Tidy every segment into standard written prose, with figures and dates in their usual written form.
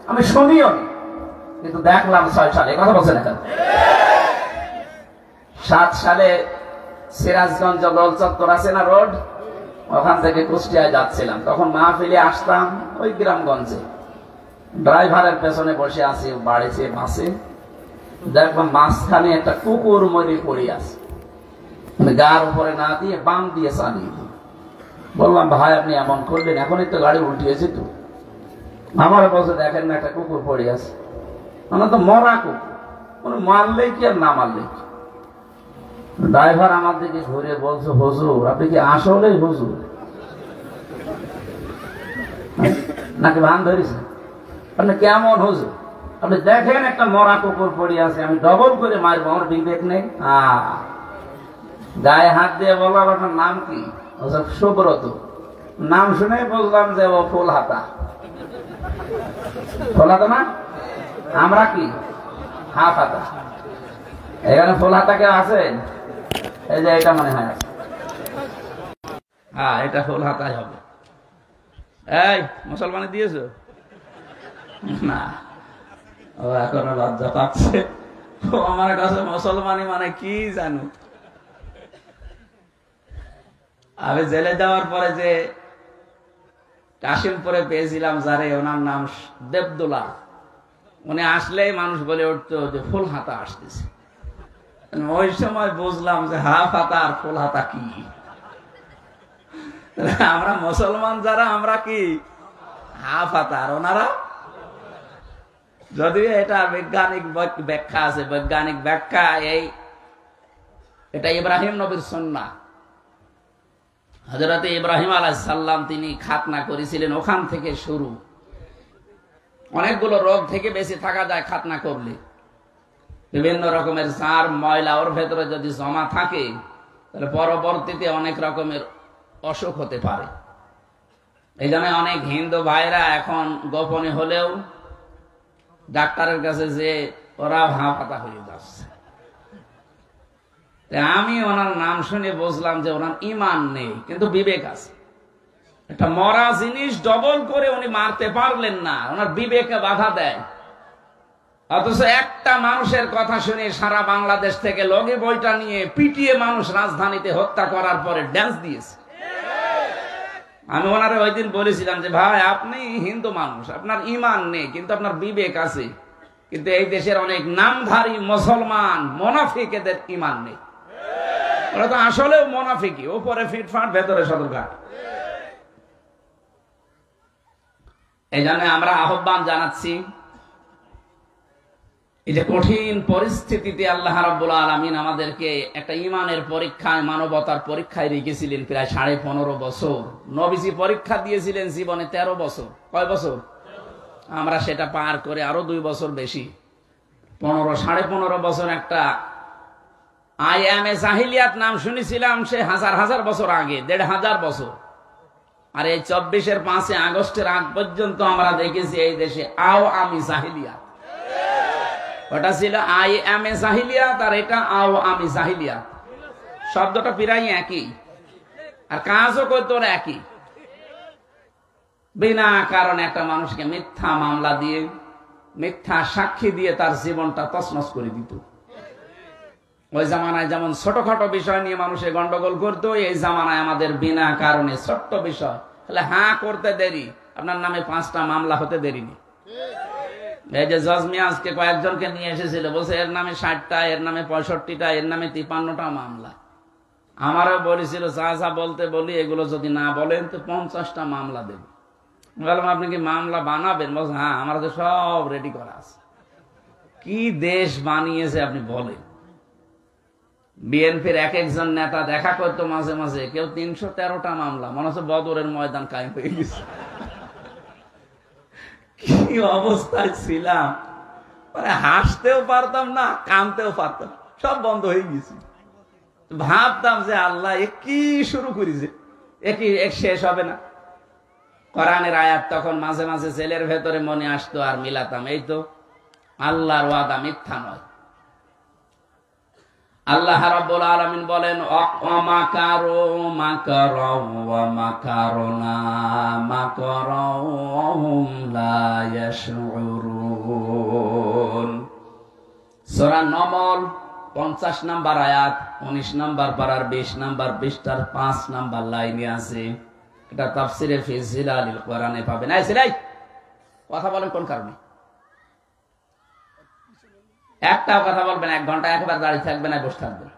আমি শুনিও নি, কিন্তু দেখলাম 6 সালে। কথা বলছেন এখন? 7 সালে সিরাজগঞ্জ গোল চত্বর আছে না রোড, ওখান থেকে কুষ্টিয়ায় যাচ্ছিলাম। তখন মাহফিলে আসতাম ওই গ্রামগঞ্জে, ড্রাইভারের পেছনে বসে আছি বাড়িতে বাসে, দেখলাম মাঝখানে একটা কুকুর মরে পড়ে আছে, গার উপরে না দিয়ে বাম দিয়ে চালিয়ে। বললাম ভাই আপনি এমন করলেন, এখনই তো গাড়ি উল্টিয়েছে তো। আমার বলছে দেখেন না একটা কুকুর পড়ে আছে, মানে তো মরা কুকুর, মারলেই কি আর না মারলেই কি। ড্রাইভার আমার দিকে ঘুরে বলছে হুজুর আপনি কি আসলেই হুজুর নাকি ভান ধরেছেন? আপনি কেমন হুজুর? আপনি দেখেন একটা মরা কুকুর পড়ে আছে, আমি ডবল করে মারবো, আমার বিবেক নেই? গায়ে হাত দিয়ে বললাম আপনার নাম কি? সুব্রত। নাম শুনে বললাম যে ও ফুল হাতা। ফুল হাতা না, আমরা কি হাফ হাতা। এখানে ফুল হাতা কেউ আছেন? এই যে এটা মনে হয় আছে। হ্যাঁ এটা ফুল হাতাই হবে। এই মুসলমানি দিয়েছো না? ও এখনো লজ্জা পাচ্ছে, ও আমার কাছে মুসলমানি মানে কি জানো। আমি জেলে যাওয়ার পরে যে কাশিমপুরে পেয়েছিলাম যারে, ওনার নাম দেবদুল্লাহ, উনি আসলেই মানুষ বলে উঠতো যে ফুল হাতা আসতেছে। ওই সময় বুঝলাম যে হাফ হাতা আর ফুল হাতা কি। আমরা মুসলমান যারা আমরা কি হাফ হাতা, আর ওনারা। যদিও এটা বৈজ্ঞানিক ব্যাখ্যা আছে, বৈজ্ঞানিক ব্যাখ্যা এটা ইব্রাহিম নবীর সুন্নাহ। হযরত ইব্রাহিম আলাইহিস সালাম তিনি খাতনা করেছিলেন, ওখান থেকে শুরু। অনেকগুলো রোগ থেকে বেঁচে থাকা যায় খাতনা করলে। বিভিন্ন রকমের সার ময়লা ওর ভেতরে যদি জমা থাকে তাহলে পরবর্তীতে অনেক রকমের অসুখ হতে পারে। এই জন্য অনেক হিন্দু ভাইরা এখন গোপনে হলেও ডাক্তারের কাছে যে ওরা হাঁপাতা হয়ে যাচ্ছে। আমি ওনার নাম শুনে বুঝলাম যে ওনার ঈমান নেই, কিন্তু বিবেক আছে। একটা মরা জিনিস ডবল করে উনি মারতে পারলেন না, ওনার বিবেকে বাধা দেয়। অথচ একটা মানুষের কথা শুনে সারা বাংলাদেশ থেকে লগে বইটা নিয়ে পিটিয়ে মানুষ রাজধানীতে হত্যা করার পরে ড্যান্স দিয়েছে। আমি ওনারে ওই দিন বলেছিলাম যে ভাই আপনি হিন্দু মানুষ, আপনার ঈমান নেই কিন্তু আপনার বিবেক আছে, কিন্তু এই দেশের অনেক নামধারী মুসলমান মুনাফিক, এদের ঈমান নেই। ওরা তো আসলেও মুনাফিকই, উপরে ফিটফাট ভেতরে সদরঘাট। এই জন্য আমরা আহ্বান জানাচ্ছি, এই যে কঠিন পরিস্থিতিতে আল্লাহ রাব্বুল আলামিন আমাদেরকে একটা ঈমানের পরীক্ষায়, মানবতার পরীক্ষায় রেখেছিলেন প্রায় 15.5 বছর। নবীজি পরীক্ষা দিয়েছিলেন জীবনে 13 বছর। কয় বছর? আমরা সেটা পার করে আরো 2 বছর বেশি, 15.5 বছর। একটা আইএমএ জাহিলিয়াত নাম শুনেছিলাম, সে হাজার হাজার বছর আগে, 1500 বছর। আর এই 24-এর 5 আগস্টের আগ পর্যন্ত আমরা দেখেছি এই দেশে আওয়ামী জাহিলিয়াত। ওটা ছিল আইএমএ জাহিলিয়াত, আর এটা আওয়ামী জাহিলিয়াত। শব্দটা প্রায় একই, আর কাজও করতো একই। বিনা কারণে একটা মানুষকে মিথ্যা মামলা দিয়ে, মিথ্যা সাক্ষী দিয়ে তার জীবনটা তছনছ করে দিত। ওই জামানায় যেমন ছোটখাটো বিষয় নিয়ে মানুষে গন্ডগোল করতো, এই জামানায় আমাদের বিনা কারণে ছোট্ট বিষয় তাহলে হাঁ করতে দেরি, আপনার নামে 5টা মামলা হতে দেরি নেই। এই যে জজ মিয়া আজকে কয়েকজনকে নিয়ে এসেছিল, বলছে এর নামে 60টা, এর নামে 65টা, এর নামে 53টা মামলা। আমারও বলেছিল যা বলতে বলি এগুলো যদি না বলেন তো 50টা মামলা দেব। বললাম আপনি কি মামলা বানাবেন? বলছে হ্যাঁ আমার তো সব রেডি করা আছে। কি দেশ বানিয়েছে আপনি বলেন। বিএনপির এক একজন নেতা দেখা করতো মাঝে মাঝে, কেউ 313টা মামলা, মনে হচ্ছে বদরের ময়দান কায়েম হয়ে গেছে। কি অবস্থায় ছিলাম, মানে হাসতেও পারতাম না, কাঁদতেও পারতাম, সব বন্ধ হয়ে গেছে। ভাবতাম যে আল্লাহ এ কি শুরু করেছে, এক শেষ হবে না। কোরআনের আয়াত তখন মাঝে মাঝে জেলের ভেতরে মনে আসতো, আর মিলাতাম, এই তো আল্লাহর ওয়াদা মিথ্যা নয়। আল্লাহ রাব্বুল আলামিন বলেন মাকারু মাকারাও ওয়া মাকারনা মাকারাও ওয়া হুম লা ইয়াশউরুন। সূরা নমল 50 নম্বর আয়াত 19 নম্বর পারার 20 নম্বর পৃষ্ঠার 5 নম্বর লাইনে আছে। এটা তাফসিরে ফি জিলালিল কোরআনে পাবেন। এই সিলাই কথা বলেন কোন কারণে? একটাও কথা বলবেন, 1 ঘন্টা একবার দাঁড়িয়ে থাকবেন আর বসে থাকবেন।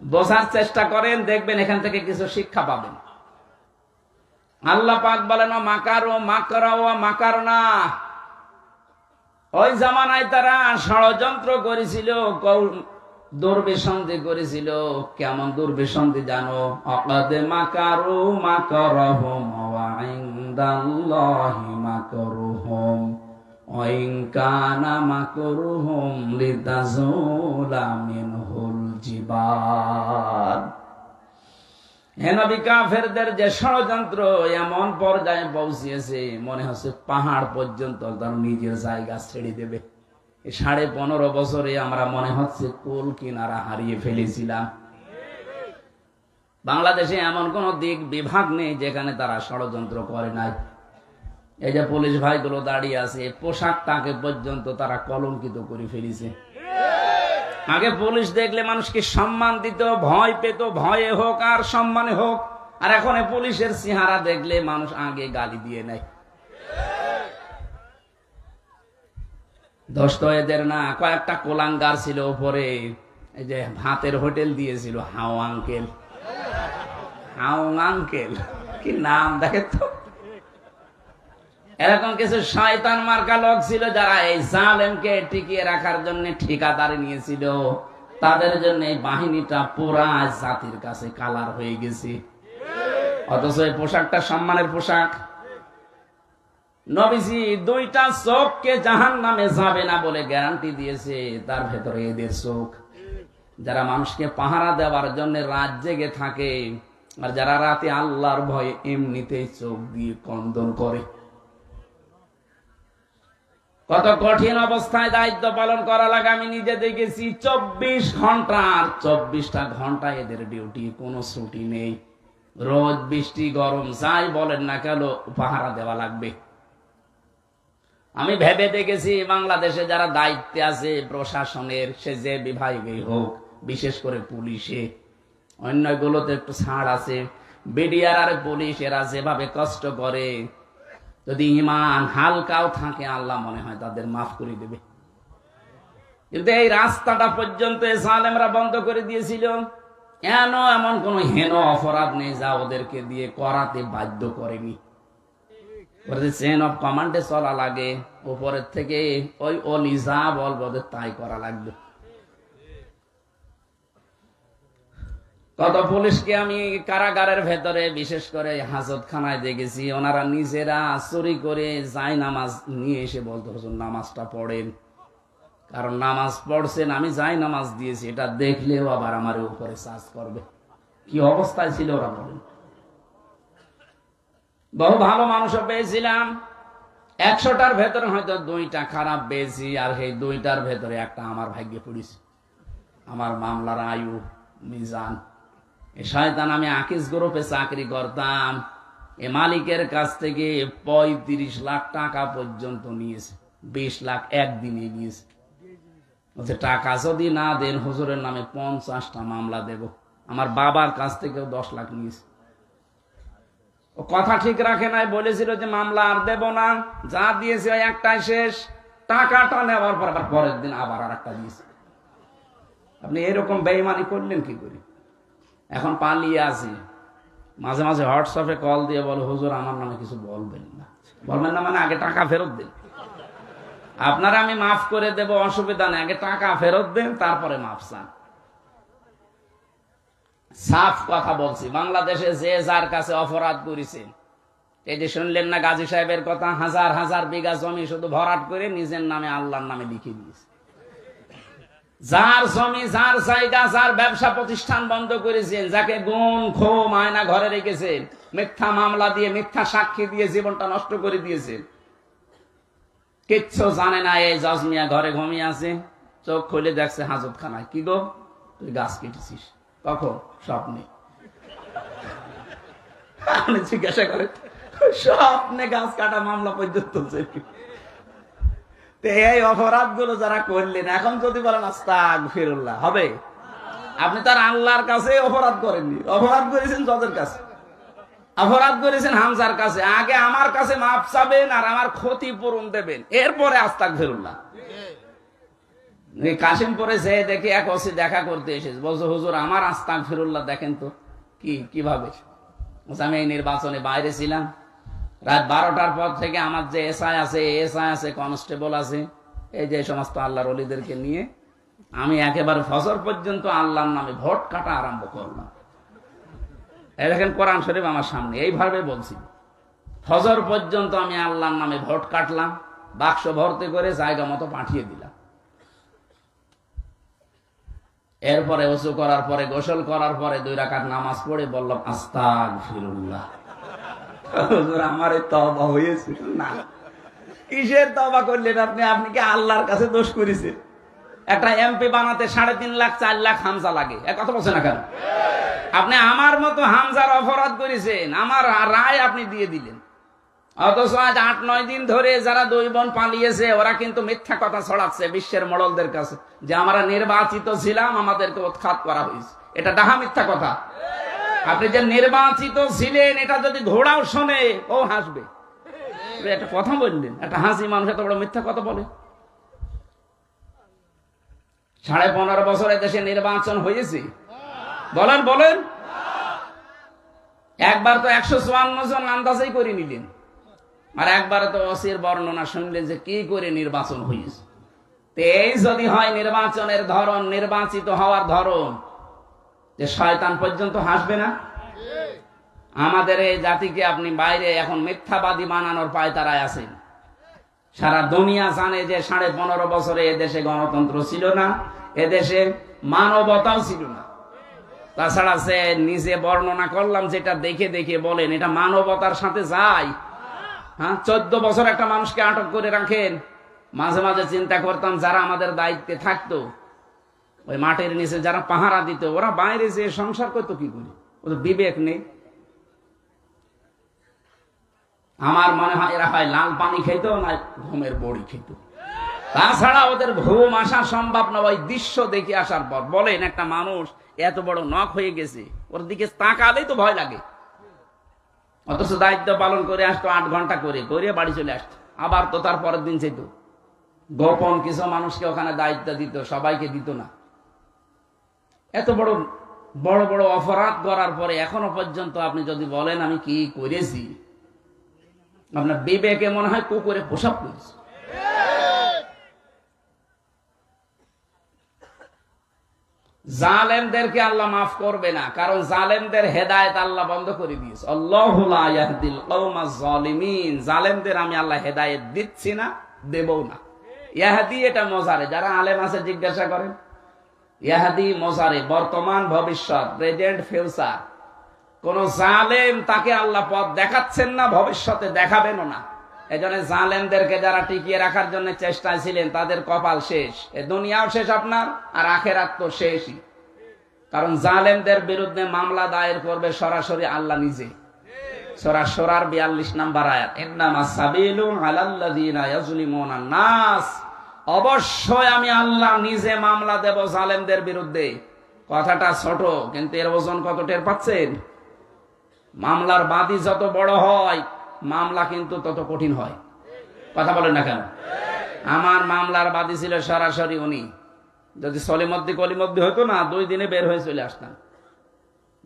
বোঝার চেষ্টা করেন, দেখবেন এখান থেকে কিছু শিক্ষা পাবেন। আল্লাহ পাক বলেন মাকারু মাকরাও মাকারনা। ওই জামানায় তারা ষড়যন্ত্র করেছিল, দুর্বিসন্ধি করেছিল। কেমন দুর্বিসন্ধি জানো? অকাদ মাকারু মাকারহুম ওয়া ইনদাল্লাহি মাকরুহুম ওয়া ইন কানা মাকরুহুম লিতাযুলা মিনহুল জিবাল। হে নবী, কাফেরদের যে ষড়যন্ত্র এমন পর্যায়ে পৌঁছিয়েছে, মনে হচ্ছে পাহাড় পর্যন্ত তার নিজের জায়গা ছেড়ে দেবে। 15.5 বছরে আমরা মনে হচ্ছে কুল কিনারা হারিয়ে ফেলেছিলাম। বাংলাদেশে এমন কোন দিক বিভাগ নেই যেখানে তারা ষড়যন্ত্র করে নাই। এই যে পুলিশ ভাইগুলো দাঁড়িয়ে আছে, পোশাকটাকে পর্যন্ত তারা কলঙ্কিত করে ফেলেছে। আগে পুলিশ দেখলে মানুষকে সম্মান দিত, ভয় পেত, ভয়ে হোক আর সম্মানে হোক। আর এখন পুলিশের চেহারা দেখলে মানুষ আগে গালি দিয়ে নেয়। দোষ তো এদের না, কয়েকটা কোলাঙ্গার ছিল উপরে, এই যে ভাতের হোটেল দিয়েছিল হাও আঙ্কেল। হাও আঙ্কেল কি নাম দেখে তো। এরকম কিছু শয়তান মার্কা লোক ছিল যারা এই জালেমকে টিকিয়ে রাখার জন্য ঠিকাদারি নিয়েছিল। তাদের জন্য এই বাহিনীটা পুরা জাতির কাছে কালার হয়ে গেছে। অথচ এই পোশাকটা সম্মানের পোশাক। নবীজি 2টা চোখকে জাহান্নামে যাবে না বলে গ্যারান্টি দিয়েছে, তার ভেতরে এদের চোখ। যারা মানুষকে পাহারা দেওয়ার জন্য রাত জেগে থাকে, আর যারা রাতে আল্লাহর ভয়ে এমনিতেই চোখ দিয়ে কন্দন করে। কত কঠিন অবস্থায় দায়িত্ব পালন করা লাগে আমি নিজে দেখেছি। 24 ঘন্টা, আর 24টা ঘন্টা এদের ডিউটি, কোনো ছুটি নেই। রোদ বৃষ্টি গরম যাই বলেন না কেন পাহারা দেওয়া লাগবে। আমি ভেবে দেখেছি বাংলাদেশে যারা দায়িত্বে আছে প্রশাসনের, সে যে বিভাগেই হোক, বিশেষ করে পুলিশে, অন্যগুলোতে একটু ছাড় আছে। বিডিআর আর পুলিশ এরা যেভাবে কষ্ট করে, যদি ইমান হালকাও থাকে আল্লাহ মনে হয় তাদের মাফ করে দেবে। কিন্তু এই রাস্তাটা পর্যন্ত জালেমরা বন্ধ করে দিয়েছিল। এমন কোন হেন অপরাধ নেই যা ওদেরকে দিয়ে করাতে বাধ্য করেনি। চেন অফ কমান্ডে চলা লাগে, উপরের থেকে ওই অলি যা বলবে ওদের তাই করা লাগবে। কত পুলিশকে আমি কারাগারের ভেতরে, বিশেষ করে হাজতখানায় দেখেছি, ওনারা নিজেরা চুরি করে যায় নামাজ নিয়ে এসে বলতো হুজুর নামাজটা পড়েন। কারণ নামাজ পড়ছেন, আমি যাই নামাজ দিয়েছি, এটা দেখলেও আবার আমার উপরে চার্জ করবে। কি অবস্থায় ছিল ওরা বলেন। বহু ভালো মানুষও পেয়েছিলাম, 100টার ভেতরে হয়তো 2টা খারাপ পেয়েছি, আর সেই 2টার ভেতরে একটা আমার ভাগ্যে পড়েছে। আমার মামলার আয়ু মিজান। শয়তান আমি আকিস গ্রুপে চাকরি করতাম, এ মালিকের কাছ থেকে 35 লাখ টাকা পর্যন্ত নিয়েছে। 20 লাখ একদিনে নিয়েছে। বলছে টাকা যদি না দেন হুজুরের নামে 50টা মামলা দেব। আমার বাবার কাছ থেকেও 10 লাখ নিয়েছে। ও কথা ঠিক রাখে নাই, বলেছিল যে মামলা আর দেব না, যা দিয়েছে ওই একটাই শেষ। টাকাটা নেওয়ার পর আবার পরের দিন আবার আর একটা দিয়েছে। আপনি এরকম বেঈমানি করলেন কি করে? এখন পালিয়ে আছি, মাঝে মাঝে হোয়াটসঅ্যাপে কল দিয়ে বলে হুজুর আমার নামে কিছু বলবেন না। বলবেন না মানে আগে টাকা ফেরত দেন। আপনারা আমি মাফ করে দেব, অসুবিধা নেই, আগে টাকা ফেরত দেন তারপরে মাফ চান। সাফ কথা বলছি, বাংলাদেশে যে যার কাছে অপরাধ করেছে, এই যে শুনলেন না গাজী সাহেবের কথা, 1000 বিঘা জমি শুধু ভরাট করে নিজের নামে আল্লাহর নামে লিখে দিয়েছে। যার জমি, যার জায়গা, যার ব্যবসা প্রতিষ্ঠান বন্ধ করেছেন, যাকে গুণ খো মায়না ঘরে রেখেছেন, মিথ্যা মামলা দিয়ে মিথ্যা সাক্ষী দিয়ে জীবনটা নষ্ট করে দিয়েছেন, কিচ্ছু জানে না। এই জজ মিয়া ঘরে ঘুমিয়ে আছে, চোখ খুলে দেখছে হাজতখানায়। কি গো, তুই গাছ কেটেছিস? কখন? স্বপ্নে। আপনি জিজ্ঞাসা করেন, স্বপ্নে গাছ কাটা মামলা পর্যন্ত চলছে। এই অপরাধ গুলো যারা করলেন, এখন যদি বলেন আস্তাগফিরুল্লাহ, হবে? আপনি তার আল্লাহর কাছে অপরাধ করেননি, অপরাধ করেছেন জজের কাছে, অপরাধ করেছেন হামজার কাছে। আগে আমার কাছে মাপ চাবেন আর আমার ক্ষতিপূরণ দেবেন, এরপরে আস্তাগফিরুল্লাহ। কাশিমপুরে যে দেখি এক ওসি দেখা করতে এসেছে, বলছে হুজুর আমার আস্তাগফিরুল্লাহ দেখেন তো কিভাবে। আমি এই নির্বাচনে বাইরে ছিলাম, রাত 12টার পর থেকে আমার যে এসআই আছে, কনস্টেবল আছে, এই যে সমস্ত আল্লাহর ওলিদেরকে নিয়ে আমি একেবারে ফজর পর্যন্ত আল্লাহর নামে ভোট কাটা আরম্ভ করলাম। এই দেখেন কোরআন শরীফ আমার সামনে, এইভাবে বলছি, ফজর পর্যন্ত আমি আল্লাহর নামে ভোট কাটলাম, বাক্স ভর্তি করে জায়গা মতো পাঠিয়ে দিলাম। এরপরে ওযু করার পরে, গোসল করার পরে 2 রাকাত নামাজ পড়ে বললাম আস্তাগফিরুল্লাহ। হুজুর আমার তওবা হয়েছে না। কিসের তওবা করলেন আপনি? আপনি কি আল্লাহর কাছে দোষ করেছেন? একটা এমপি বানাতে 3.5 লাখ 4 লাখ হামজা লাগে, এক কথা বলছেন না কেন? আপনি আমার মতো হামজার অপরাধ করেছেন, আমার রায় আপনি দিয়ে দিলেন। অথচ আজ 8-9 দিন ধরে যারা 2 বোন পালিয়েছে, ওরা কিন্তু মিথ্যা কথা ছড়াচ্ছে বিশ্বের মোড়লদের কাছে যে আমরা নির্বাচিত ছিলাম, আমাদেরকে উৎখাত করা হয়েছে। এটা ডাহা মিথ্যা কথা। আপনি যে নির্বাচিত ছিলেন, এটা যদি ঘোড়াও শোনে ও হাসবে। একটা কথা বললেন, একটা হাসি মানুষ এত বড় মিথ্যা কথা বলে? 15.5 বছরে দেশে নির্বাচন হয়েছে? বলেন বলেন। একবার তো 154 জন আন্দাজেই করে নিলেন, আর একবারে তো ওসির বর্ণনা শুনলেন যে কি করে নির্বাচন হয়েছে। এই যদি হয় নির্বাচনের ধরন, নির্বাচিত হওয়ার ধরন, যে শয়তান পর্যন্ত হাসবে না? আমাদের এই জাতিকে আপনি বাইরে এখন মিথ্যাবাদী বানানোর পায়তারায় আছেন। সারা দুনিয়া জানে যে 15.5 বছরে এদেশে গণতন্ত্র ছিল না, এদেশে মানবতাও ছিল না। তাছাড়া সে নিজে বর্ণনা করলাম যেটা দেখে দেখে বলেন, এটা মানবতার সাথে যায়? হ্যাঁ, 14 বছর একটা মানুষকে আটক করে রাখেন। মাঝে মাঝে চিন্তা করতাম যারা আমাদের দায়িত্বে থাকতো, ওই মাটির নিচে যারা পাহারা দিত, ওরা বাইরে যে সংসার করতো কি করে? ওদের বিবেক নেই। আমার মনে হয় এরা হয় লাল পানি খেত না ঘুমের বড়ি খেত। তাছাড়া ওদের ঘুম আসা সম্ভব না ওই দৃশ্য দেখে আসার পর। বলেন একটা মানুষ এত বড় নখ হয়ে গেছে, ওর দিকে তাকালেই তো ভয় লাগে। অথচ দায়িত্ব পালন করে আসতো 8 ঘন্টা করে বাড়ি চলে আসতো, আবার তো তার পরের দিন যেত। গোপন কিছু মানুষকে ওখানে দায়িত্ব দিত, সবাইকে দিত না। এত বড় বড় বড় অপরাধ করার পরে এখনো পর্যন্ত আপনি যদি বলেন আমি কি করেছি, আপনার বিবেকে মনে হয় কুকুরে পোশাক করেছে। জালেমদেরকে আল্লাহ মাফ করবে না, কারণ জালেমদের হেদায়েত আল্লাহ বন্ধ করে দিয়েছে। আল্লাহু লা ইয়াহদিল কওমাজ জালিমিন। জালেমদের আমি আল্লাহ হেদায়েত দিচ্ছি না, দেবও না। ইয়াহদি এটা মজারে, যারা আলেম আছে জিজ্ঞাসা করেন। ইয়াহদি মজারে, বর্তমান ভবিষ্যৎ, প্রেজেন্ট ফিউচার। কোন জালেম তাকে আল্লাহ পথ দেখাচ্ছেন না, ভবিষ্যতে দেখাবেনও না। এজন্য জালেমদেরকে যারা টিকিয়ে রাখার জন্য চেষ্টায় ছিলেন, তাদের কপাল শেষ। এ দুনিয়াও শেষ আপনার, আর আখেরাত তো শেষই। কারণ জালেমদের বিরুদ্ধে মামলা দায়ের করবে সরাসরি আল্লাহ নিজে। সূরা শুরার 42 নম্বর আয়াত, ইন্নামাস সাবিলু আলাল্লাযিনা ইয়াজলিমুনান নাস। অবশ্যই আমি আল্লাহ নিজে মামলা দেব জালেমদের বিরুদ্ধে। কথাটা ছোট, কিন্তু এর ওজন কত টের পাচ্ছেন? মামলার বাদী যত বড় হয়, মামলা কিন্তু তত কঠিন হয়। কথা বলেন না কেন? আমার মামলার বাদী ছিল সরাসরি উনি। যদি সলিমদ্দি কলিমদ্দি হতো না, 2 দিনে বের হয়ে চলে আসতাম।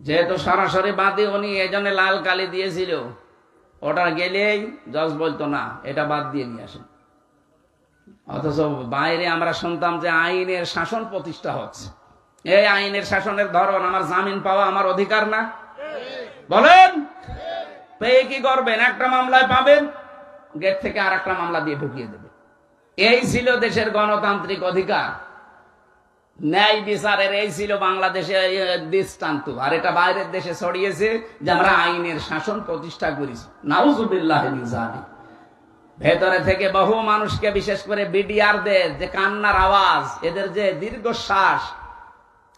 যেহেতু সরাসরি বাদী উনি, এজন্য লাল কালি দিয়েছিল। ওটা গেলেই জজ বলতো না, এটা বাদ দিয়ে নিয়ে আসেন। অথচ বাইরে আমরা শুনতাম যে আইনের শাসন প্রতিষ্ঠা হচ্ছে। এই আইনের শাসনের ধরন, আমার জামিন পাওয়া আমার অধিকার না? বলেন, পেয়ে কি করবেন? একটা মামলায় পাবেন, গেট থেকে আর একটা মামলা দিয়ে ঢুকিয়ে দেবে। এই ছিল দেশের গণতান্ত্রিক অধিকার, ন্যায় বিচারের এই ছিল বাংলাদেশে দৃষ্টান্ত। আর এটা বাইরের দেশে ছড়িয়েছে যে আমরা আইনের শাসন প্রতিষ্ঠা করেছি। নাউজুবিল্লাহি মিন যালিক। ভেতরে থেকে বহু মানুষকে, বিশেষ করে বিডিআরদের যে কান্নার আওয়াজ, এদের যে দীর্ঘশ্বাস,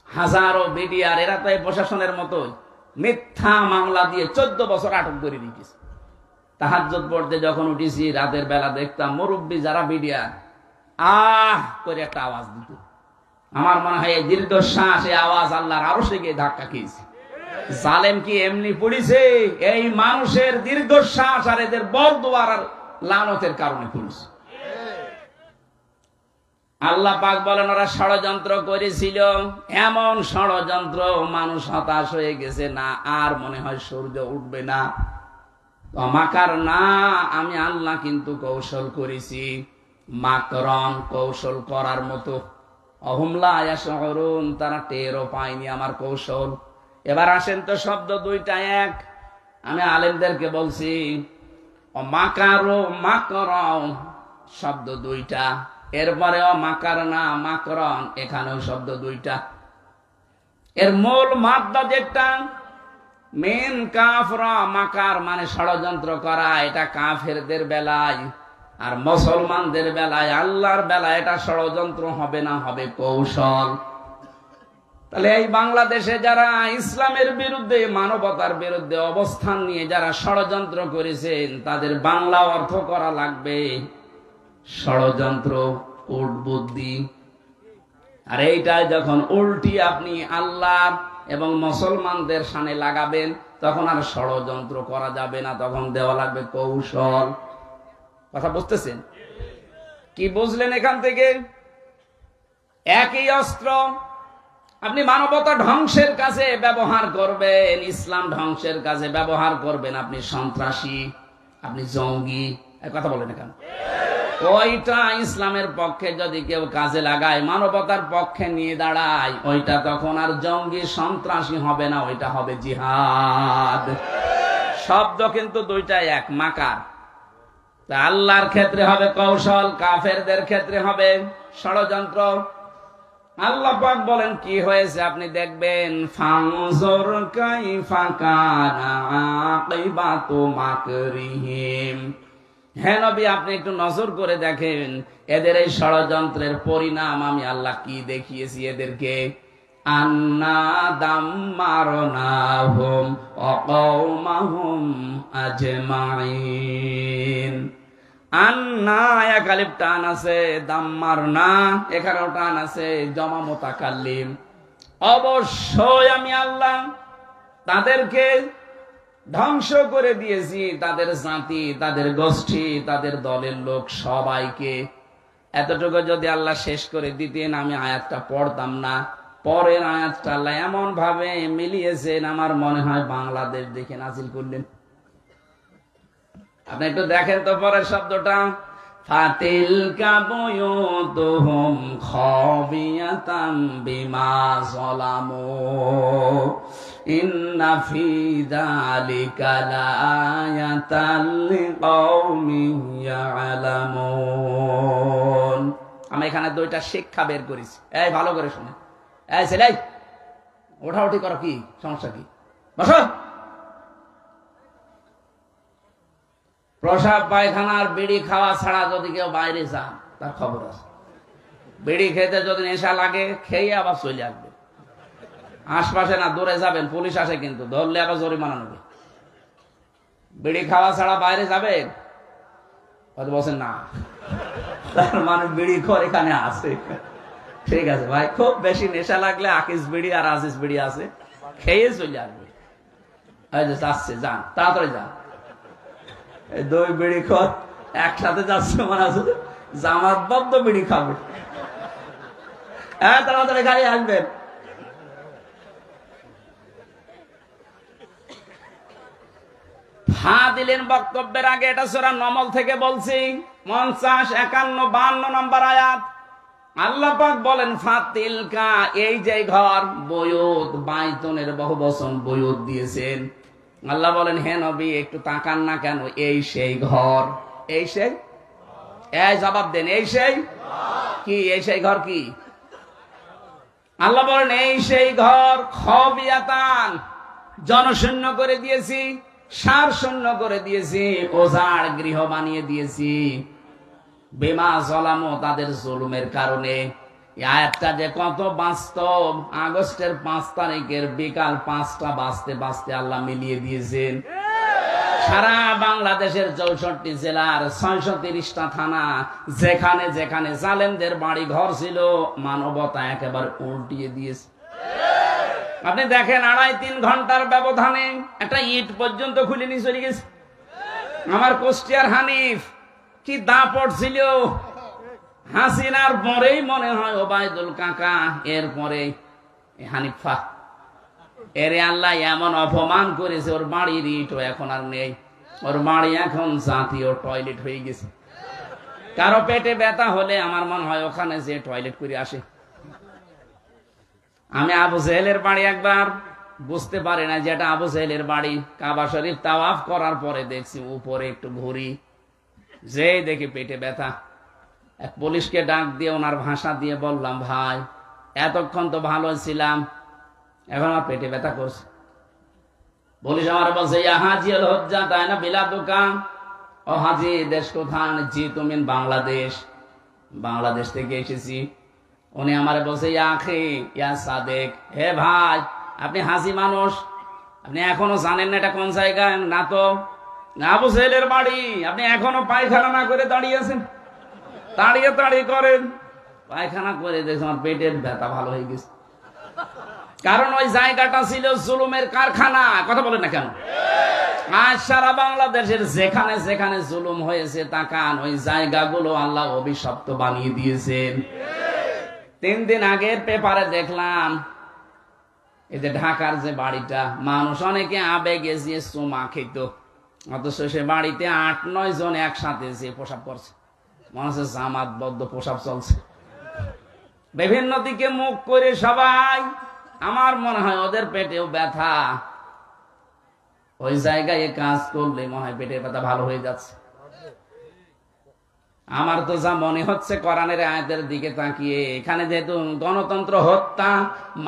হাজারো বিডিআর, এরা তো এই প্রশাসনের মতোই মিথ্যা মামলা দিয়ে 14 বছর আটক করে রেখেছে। তাহাজ্জুদ পড়তে যখন উঠেছি রাতের বেলা দেখতাম মুরব্বী যারা বিডিআর আহ করে একটা আওয়াজ দিত। আমার মনে হয় এই দীর্ঘশ্বাস, এই আওয়াজ আল্লাহর আরশে গিয়ে ধাক্কা খেয়েছে। জালেম কি এমনি পড়েছে? এই মানুষের দীর্ঘশ্বাস আর এদের বদদুয়ার আর লানতের কারণে পড়েছে। আল্লাহ পাক বলেন ওরা ষড়যন্ত্র করেছিল, এমন ষড়যন্ত্র মানুষ হতাশ হয়ে গেছে, না আর মনে হয় সূর্য উঠবে না। মাকার না, আমি আল্লাহ কিন্তু কৌশল করেছি। মাকরন, কৌশল করার মতো। অহুমলা ইয়াশউরুন, তারা টেরও পায়নি আমার কৌশল। এবার আসেন তো, শব্দ দুইটা এক। আমি আলেমদেরকে বলছি মাকারো মাকরন শব্দ দুইটা, এরপরে মাকার না মাকরন, এখানেও শব্দ দুইটা। এর মূল মাদ্দা যেটা মেন কাফরা, মাকার মানে ষড়যন্ত্র করা, এটা কাফেরদের বেলায়। আর মুসলমানদের বেলায়, আল্লাহর বেলায় এটা ষড়যন্ত্র হবে না, হবে কৌশল। তাহলে এই বাংলাদেশে যারা ইসলামের বিরুদ্ধে, মানবতার বিরুদ্ধে অবস্থান নিয়ে যারা ষড়যন্ত্র করেছেন, তাদের বাংলা অর্থ করা লাগবে ষড়যন্ত্র, কূটবুদ্ধি। আর এইটাই যখন উল্টি আপনি আল্লাহ এবং মুসলমানদের সামনে লাগাবেন, তখন আর ষড়যন্ত্র করা যাবে না, তখন দেওয়া লাগবে কৌশল। কথা বুঝতেছেন? কি বুঝলেন এখান থেকে? একই অস্ত্র আপনি মানবতা ধ্বংসের কাজে ব্যবহার করবেন, ইসলাম ধ্বংসের কাজে ব্যবহার করবেন, আপনি সন্ত্রাসী, আপনি জঙ্গি। কথা বলেন এখান, ওইটা ইসলামের পক্ষে যদি কেউ কাজে লাগায়, মানবতার পক্ষে নিয়ে দাঁড়ায়, ওইটা তখন আর জঙ্গি সন্ত্রাসী হবে না, ওইটা হবে জিহাদ। শব্দ কিন্তু দুইটা এক, মাকার। তা আল্লাহর ক্ষেত্রে হবে কৌশল, কাফেরদের ক্ষেত্রে হবে ষড়যন্ত্র। আল্লাহ পাক বলেন কি হয়েছে আপনি দেখবেন, ফানজুর কাইফা কানা আকিবাতু মাকরিহিম। হে নবী, আপনি একটু নজর করে দেখেন এদের এই ষড়যন্ত্রের পরিণাম আমি আল্লাহ কি দেখিয়েছি এদেরকে। আন্না দাম্মারনাহুম ওয়া কওমাহুম আজমাইন। আন্না এক আলিফ টান আছে, দাম্মারনা এখানেও টান আছে, জমা মুতাকাল্লিম। অবশ্যই আমি আল্লাহ তাদেরকে ধ্বংস করে দিয়েছি, তাদের জাতি, তাদের গোষ্ঠী, তাদের দলের লোক সবাইকে। এতটুকু যদি আল্লাহ শেষ করে দিতেন আমি আয়াতটা পড়তাম না। পরের আয়াতটা আল্লাহ এমন ভাবে মিলিয়েছেন, আমার মনে হয় বাংলাদেশ দেখে নাজিল করলেন। আপনি একটু দেখেন তো পরের শব্দটা, ফাতিলকা বুয়ুতুহুম খাবিয়াতাম বিমা যালামু ইন্না ফি যালিকা লাআয়াতাল লিকাওমিন ইয়ালামুন। আমি এখানে দুইটা শিক্ষা বের করেছি, এই ভালো করে শুনে। এই ছেলে, ওঠাউঠি করো, কি সমস্যা? কি বসো। প্রসাব পায়খানার বিড়ি খাওয়া ছাড়া যদি কেউ বাইরে যান, তার খবর আছে। বিড়ি খেতে যদি নেশা লাগে, খেয়ে আবার চলে আসবে। আশপাশে না, দূরে যাবেন, পুলিশ আসে কিন্তু, ধরলে আবার জরিমানা নেবে। বিড়ি খাওয়া ছাড়া বাইরে যাবেন? হয়তো বলছেন না, তার মানে বিড়ি খোর এখানে আছে। ঠিক আছে ভাই, খুব বেশি নেশা লাগলে আকিস বিড়ি আর আজিজ বিড়ি আছে, খেয়ে চলে আসবে। যাচ্ছে, যান, তাড়াতাড়ি যান। দুই বিড়ি খোর একসাথে যাচ্ছে, মানে জামাত বদ্ধ বিড়ি খাবে। হ্যাঁ, তাড়াতাড়ি গাড়ি আসবেন। হা দিলেন বক্তব্যের আগে, এটা সূরা নমল থেকে বলছি, 50, 51, 52 নম্বর আয়াত। আল্লাহ পাক বলেন ফাতিলকা, এই যে ঘর, বয়ুত, বাইতুনের বহুবচন বয়ুত দিয়েছেন। আল্লাহ বলেন হে নবী একটু তাকান না কেন, এই সেই ঘর। এই সেই, এই জবাব দেন, এই সেই কি? এই সেই ঘর কি? আল্লাহ বলেন এই সেই ঘর, খাবিয়াতান, জনশূন্য করে দিয়েছি, সার শূন্য করে দিয়েছি, ওজাড় গৃহ বানিয়ে দিয়েছি। বিমা জলামো, তাদের জুলুমের কারণে। এই আয়াতটা যে কত বাস্তব, আগস্টের 5 তারিখের বিকাল 5টা বাজতে বাজতে আল্লাহ মিলিয়ে দিয়েছেন। সারা বাংলাদেশের 64 জেলার 630টা থানা, যেখানে যেখানে জালেমদের বাড়ি ঘর ছিল, মানবতা একেবারে উল্টিয়ে দিয়েছে। আপনি দেখেন 2.5-3 ঘন্টার ব্যবধানে একটা ইট পর্যন্ত খুলে নিয়ে চলে গেছে। আমার কুষ্টিয়ার হানিফ কি দাপট ছিল, হাসিনার পরেই মনে হয় ওবায়দুল কাকা, এরপরে হানিফা। এরে আল্লাহ এমন অপমান করেছে, ওর বাড়ির ইটও এখন আর নেই। ওর বাড়ি এখন জাতীয় টয়লেট হয়ে গেছে। কারো পেটে ব্যথা হলে আমার মনে হয় ওখানে যে টয়লেট করে আসে। আমি আবু জেহেলের বাড়ি একবার বুঝতে পারি না যেটা আবু জেহেলের বাড়ি। কাবা শরীফ তাওয়াফ করার পরে দেখছি উপরে একটু ঘুরি, যে দেখি পেটে ব্যথা। এক পুলিশকে ডাক দিয়ে ওনার ভাষা দিয়ে বললাম, ভাই এতক্ষণ তো ভালো ছিলাম, এখন আমার পেটে ব্যথা করছে। পুলিশ আমার বলছে, হাজি হজ্জা, তাই না বিলা দোকান। ও হাজি, দেশ কোথায়? জি তুমি বাংলাদেশ। বাংলাদেশ থেকে এসেছি। উনি আমার বলছে, আখি ইয়া সাদেক, হে ভাই আপনি হাজি মানুষ, আপনি এখনো জানেন না এটা কোন জায়গায়? না তো। আবু জেহেলের বাড়ি। আপনি এখনো পায়খানা না করে দাঁড়িয়ে আছেন? দাঁড়িয়ে দাঁড়িয়ে করেন পায়খানা করে। দেখছেন আমার পেটের ব্যথা ভালো হয়ে গেছে। কারণ ওই জায়গাটা ছিল জুলুমের কারখানা। কথা বলেন না কেন? আজ সারা বাংলাদেশের যেখানে যেখানে জুলুম হয়েছে, তাকান ওই জায়গাগুলো আল্লাহ অভিশপ্ত বানিয়ে দিয়েছেন। 3 দিন আগের পেপারে দেখলাম, এই যে ঢাকার যে বাড়িটা, মানুষ অনেকে আবেগে যে চুমা খেত, অথচ সে বাড়িতে 8-9 জন একসাথে যে প্রসাব করছে। মনে হচ্ছে জামাতবদ্ধ প্রসাব চলছে, বিভিন্ন দিকে মুখ করে সবাই। আমার মনে হয় ওদের পেটেও ব্যথা। ওই জায়গায় কাজ করলে মনে হয় পেটের ব্যথা ভালো হয়ে যাচ্ছে। আমার তো যা মনে হচ্ছে কোরআনের আয়াতের দিকে তাকিয়ে, এখানে যেহেতু গণতন্ত্র হত্যা,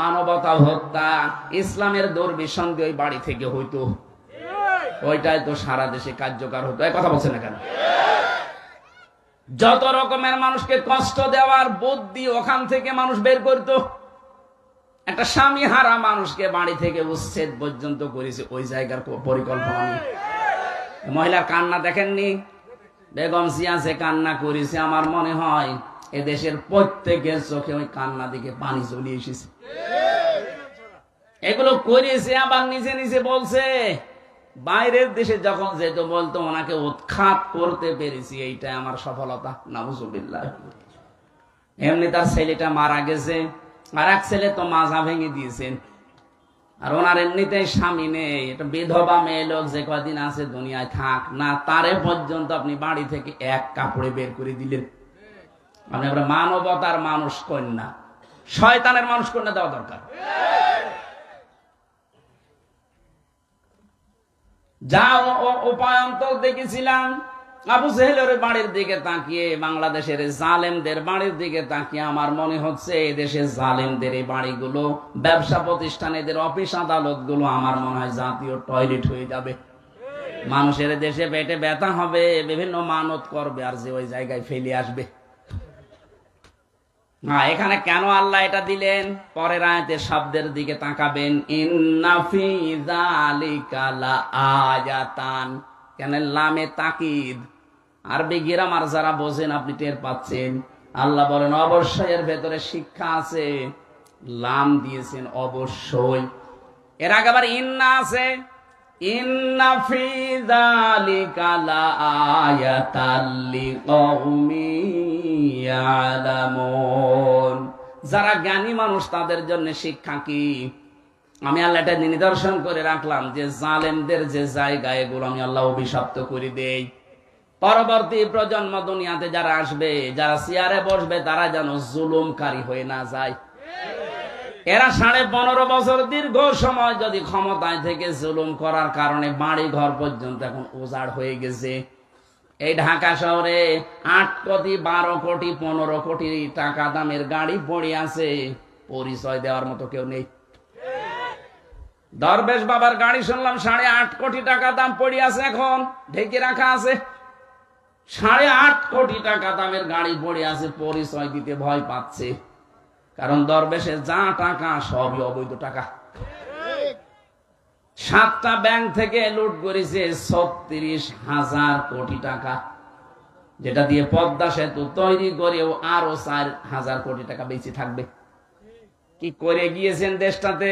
মানবতা হত্যা, ইসলামের দুর্বিসন্ধি ওই বাড়ি থেকে হইতো, ওইটাই তো সারা দেশে কার্যকর হতো। এই কথা বলছে না কেন? যত রকমের মানুষকে কষ্ট দেওয়ার বুদ্ধি ওখান থেকে মানুষ বের করতো। একটা স্বামী হারা মানুষকে বাড়ি থেকে উচ্ছেদ পর্যন্ত করেছে ওই জায়গার পরিকল্পনা নিয়ে। মহিলার কান্না দেখেননি? বেগম জিয়া যে কান্না করেছে, আমার মনে হয় এদেশের প্রত্যেকের চোখে ওই কান্না দিকে পানি চলে এসেছে। এগুলো করেছে আবার নিজে নিজে বলছে। বাইরের দেশে যখন যেত বলতো ওনাকে উৎখাত করতে পেরেছি, এইটা আমার সফলতা। নাউজুবিল্লাহ। এমনি তার ছেলেটা মারা গেছে, আর এক ছেলে তো মাজা ভেঙে দিয়েছেন। আর ওনার এমনিতেই স্বামী নেই, এটা বিধবা মেয়ে লোক, যে কদিন আছে দুনিয়ায় থাক না, তারে পর্যন্ত আপনি বাড়ি থেকে এক কাপড়ে বের করে দিলেন। মানে আমরা মানবতার মানুষ কন্যা, শয়তানের মানুষ কন্যা দেওয়া দরকার। যা উপায়ন্তর দেখেছিলাম, আবু জেহেলের বাড়ির দিকে তাকিয়ে, বাংলাদেশের জালেমদের বাড়ির দিকে তাকিয়ে আমার মনে হচ্ছে এদেশের জালেমদের এই বাড়িগুলো, ব্যবসা প্রতিষ্ঠান, এদের অফিস আদালত গুলো আমার মনে হয় জাতীয় টয়লেট হয়ে যাবে। মানুষের দেশে পেটে ব্যথা হবে, বিভিন্ন মানত করবে, আর যে ওই জায়গায় ফেলে আসবে। হ্যাঁ, এখানে কেন আল্লাহ এটা দিলেন? পরের আয়াতের শব্দের দিকে তাকাবেন, ইন্না ফি যালিকা লাআয়াতান। কেন লামে তাকিদ? আরবি গ্রামার যারা বোঝেন আপনি টের পাচ্ছেন। আল্লাহ বলেন অবশ্যই এর ভেতরে শিক্ষা আছে। লাম দিয়েছেন অবশ্যই। এর আগে আবার ইন্না আছে, ইন্না ফি যালিকা লাআয়াতাল লিকাউমিন ইয়ালামুন। যারা জ্ঞানী মানুষ তাদের জন্য শিক্ষা কি? আমি আল্লাহ এটা নিদর্শন করে রাখলাম যে জালেমদের যে জায়গা, এগুলো আমি আল্লাহ অভিশপ্ত করে দেই। পরবর্তী প্রজন্ম দুনিয়াতে যারা আসবে, যারা চেয়ারে বসবে, তারা যেন জুলুমকারী হয়ে না যায়। এরা 15.5 বছর দীর্ঘ সময় যদি ক্ষমতায় থেকে জুলুম করার কারণে বাড়ি ঘর পর্যন্ত এখন উজাড় হয়ে গেছে। এই ঢাকা শহরে 8 কোটি, 12 কোটি, 15 কোটি টাকা দামের গাড়ি পড়ে আছে, পরিচয় দেওয়ার মতো কেউ নেই। দরবেশ বাবার গাড়ি শুনলাম 8.5 কোটি টাকা দাম পড়ে আছে, এখন ঢেকে রাখা আছে। 8.5 কোটি টাকা দামের গাড়ি পড়ে আছে, পরিচয় দিতে ভয় পাচ্ছে। কারণ দরবেশের যা টাকা সবই অবৈধ টাকা। 7টা ব্যাংক থেকে লুট করেছে 36,000 কোটি টাকা, যেটা দিয়ে পদ্মা সেতু তৈরি করেও আরো 4,000 কোটি টাকা বেঁচে থাকবে। কি করে গিয়েছেন দেশটাতে?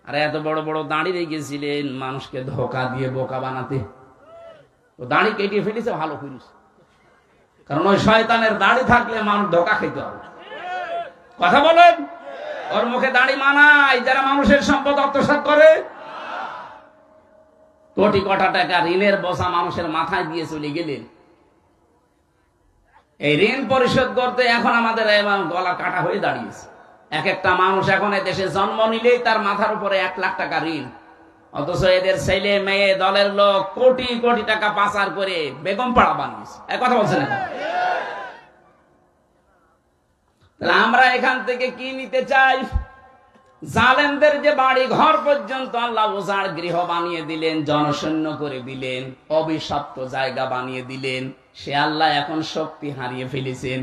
আর এত বড় বড় দাঁড়ি রেখেছিলেন মানুষকে ধোকা দিয়ে বোকা বানাতে। তো দাঁড়ি কেটে ফেলেছে, ভালো করিস, কারণ ওই শয়তানের দাঁড়ি থাকলে মানুষ ধোকা খেতে হবে। কথা বলেন, ওর মুখে দাঁড়ি মানায় যারা মানুষের সম্পদ আত্মসাৎ করে। কোটি কোটি টাকা ঋণের বোঝা মানুষের মাথায় দিয়ে চলে গেলেন। এই ঋণ পরিশোধ করতে এখন আমাদের গলা কাটা হয়ে দাঁড়িয়েছে। এক একটা মানুষ এখন দেশে জন্ম নিলেই তার মাথার উপরে 1 লাখ টাকা ঋণ, অথচ এদের ছেলে মেয়ে দলের লোক কোটি কোটি টাকা পাচার করে বেগম পাড়া বানিয়েছে। এক কথা বলছেন। আমরা এখান থেকে কি নিতে চাই? জালেমদের যে বাড়ি ঘর পর্যন্ত আল্লাহ উজাড় গৃহ বানিয়ে দিলেন, জনশূন্য করে দিলেন, অভিশপ্ত জায়গা বানিয়ে দিলেন, সে আল্লাহ এখন শক্তি হারিয়ে ফেলেছেন।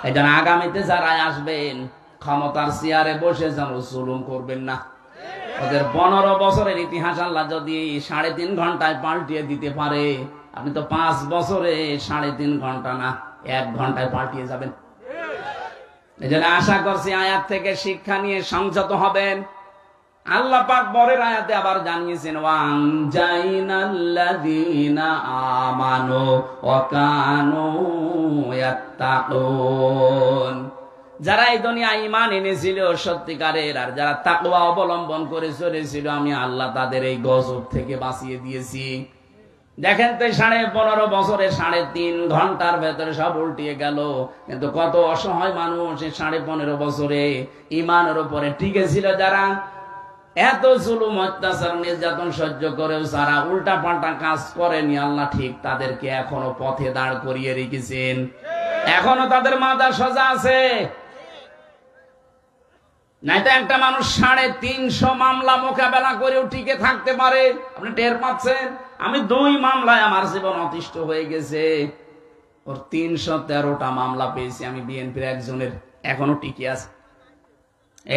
এই জন্য আগামীতে যারা আসবেন ক্ষমতার চেয়ারে বসে যেন জুলুম করবেন না। ওদের 15 বছরের ইতিহাস আল্লাহ যদি 3.5 ঘন্টায় পাল্টিয়ে দিতে পারে, আপনি তো 5 বছরে 3.5 ঘন্টা না 1 ঘন্টায় পাল্টিয়ে যাবেন। এই জন্য আশা করছি আয়াত থেকে শিক্ষা নিয়ে সংযত হবেন। আল্লাহ পাক পরের আয়াতে আবার জানিয়েছেন, ওয়ানজাইনাল্লাযীনা আমানু ওয়া কানু ইয়াত্তাকুন। যারা এই দুনিয়ায় ঈমান এনেছিল সত্যিকারের, আর যারা তাকওয়া অবলম্বন করে চলেছিল, আমি আল্লাহ তাদের এই গজব থেকে বাঁচিয়ে দিয়েছি। দেখেন তো 15.5 বছরে 3.5 ঘন্টার ভেতরে সব উল্টিয়ে গেল। কিন্তু কত অসহায় মানুষ 15.5 বছরে ঈমানের উপরে টিকে ছিল, যারা এত জুলুম অত্যাচার নির্যাতন সহ্য করেও যারা উল্টা পাল্টা কাজ করেনি, আল্লাহ ঠিক তাদেরকে এখনো পথে দাঁড় করিয়ে রেখেছেন। এখনো তাদের মাথা সোজা আছে। নাই তো একটা মানুষ 350 মামলা মোকাবেলা করেও টিকে থাকতে পারে। আপনি টের পাচ্ছেন? আমি 2 মামলায় আমার জীবন অতিষ্ঠ হয়ে গেছে। ওর 313টা মামলা পেয়েছি আমি, বিএনপির একজনের, এখনো টিকে আছে।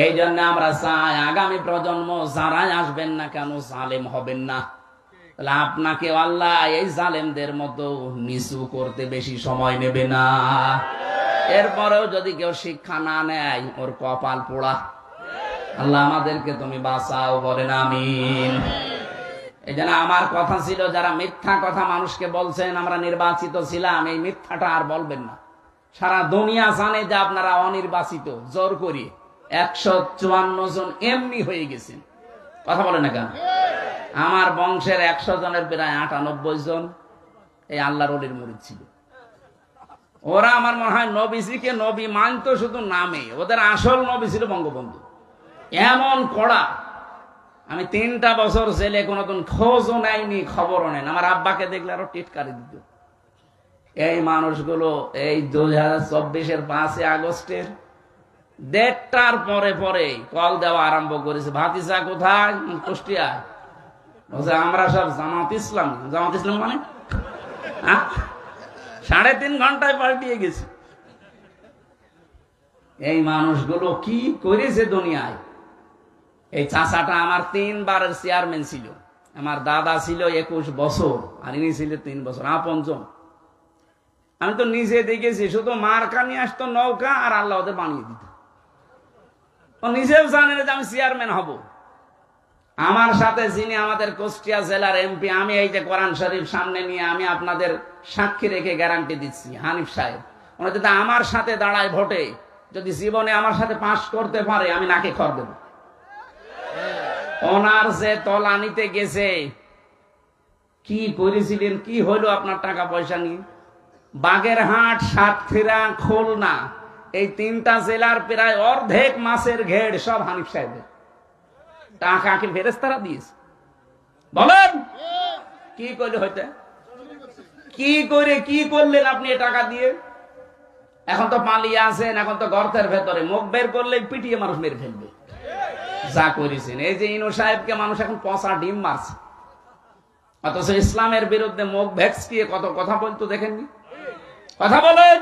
এই জন্য আমরা চাই আগামী প্রজন্ম যারাই আসবেন না কেন জালেম হবেন না। তাহলে আপনাকে আল্লাহ এই জালেমদের মতো নিচু করতে বেশি সময় নেবে না। এরপরেও যদি কেউ শিক্ষা না নেয়, ওর কপাল পোড়া। আল্লাহ আমাদেরকে তুমি বাঁচাও, বলেন আমিন। এই জন্য আমার কথা ছিল, যারা মিথ্যা কথা মানুষকে বলছেন আমরা নির্বাচিত ছিলাম, এই মিথ্যাটা আর বলবেন না। সারা দুনিয়া জানে যে আপনারা অনির্বাচিত, জোর করিয়ে 154 জন এমনি হয়ে গেছেন। কথা বলে না কেন? আমার বংশের 100 জনের প্রায় 98 জন এই আল্লাহর ওলির মুরিদ ছিল। ওরা আমার মনে হয় নবীজিকে নবী মানতো শুধু নামে, ওদের আসল নবী ছিল বঙ্গবন্ধু। এমন কড়া, আমি 3টা বছর জেলে কোনোদিন খোঁজও নেয়নি, খবরও নেন। আমার আব্বাকে দেখলে আরো টিটকারি দিত। এই মানুষগুলো এই 2024-এর 5 আগস্টের 1:30টার পরে পরে কল দেওয়া আরম্ভ করেছে। ভাতিজা কোথায়? কুষ্টিয়ায়। আমরা সব জামাত ইসলাম। জামাত ইসলাম মানে 3.5 ঘন্টায় পাল্টিয়ে গেছে। এই মানুষগুলো কি করেছে দুনিয়ায়। এই চাচাটা আমার 3 বারের চেয়ারম্যান ছিল। আমার দাদা ছিল 21 বছর, আর ইনি ছিল 3 বছর, আপনজন। আমি তো নিজে দেখেছি, শুধু মার্কা নিয়ে আসতো নৌকা, আর আল্লাহ ওদের বানিয়ে দিত। ও নিজেও জানে না যে আমি চেয়ারম্যান হব। আমার সাথে যিনি আমাদের কুষ্টিয়া জেলার এমপি, আমি এই যে কোরআন শরীফ সামনে নিয়ে আমি আপনাদের সাক্ষী রেখে গ্যারান্টি দিচ্ছি, হানিফ সাহেব, উনি যদি আমার সাথে দাঁড়ায় ভোটে, যদি জীবনে আমার সাথে পাশ করতে পারে, আমি নাকে খড় দেব। ওনার যে তলানিতে গেছে, কি করেছিলেন, কি হইল আপনার টাকা পয়সা নিয়ে? বাগেরহাট, সাতক্ষীরা, খুলনা, এই 3টা জেলার প্রায় অর্ধেক মাছের ঘেড় সব হানিফ সাহেবের টাকা কি ফেরেশতারা দিয়েছে? বলেন কি করলে হইতে? কি করে কি করলেন আপনি এ টাকা দিয়ে? এখন তো পালিয়ে আছেন, এখন তো গর্তের ভেতরে, মুখ বের করলে পিটিয়ে মানুষ মেরে ফেলবে। যা করেছেন। এই যে ইনু সাহেবকে মানুষ এখন পচা ডিম মারছে, অথচ ইসলামের বিরুদ্ধে মুখ ভেক্সিয়ে কত কথা বলতো দেখেননি? কথা বলেন।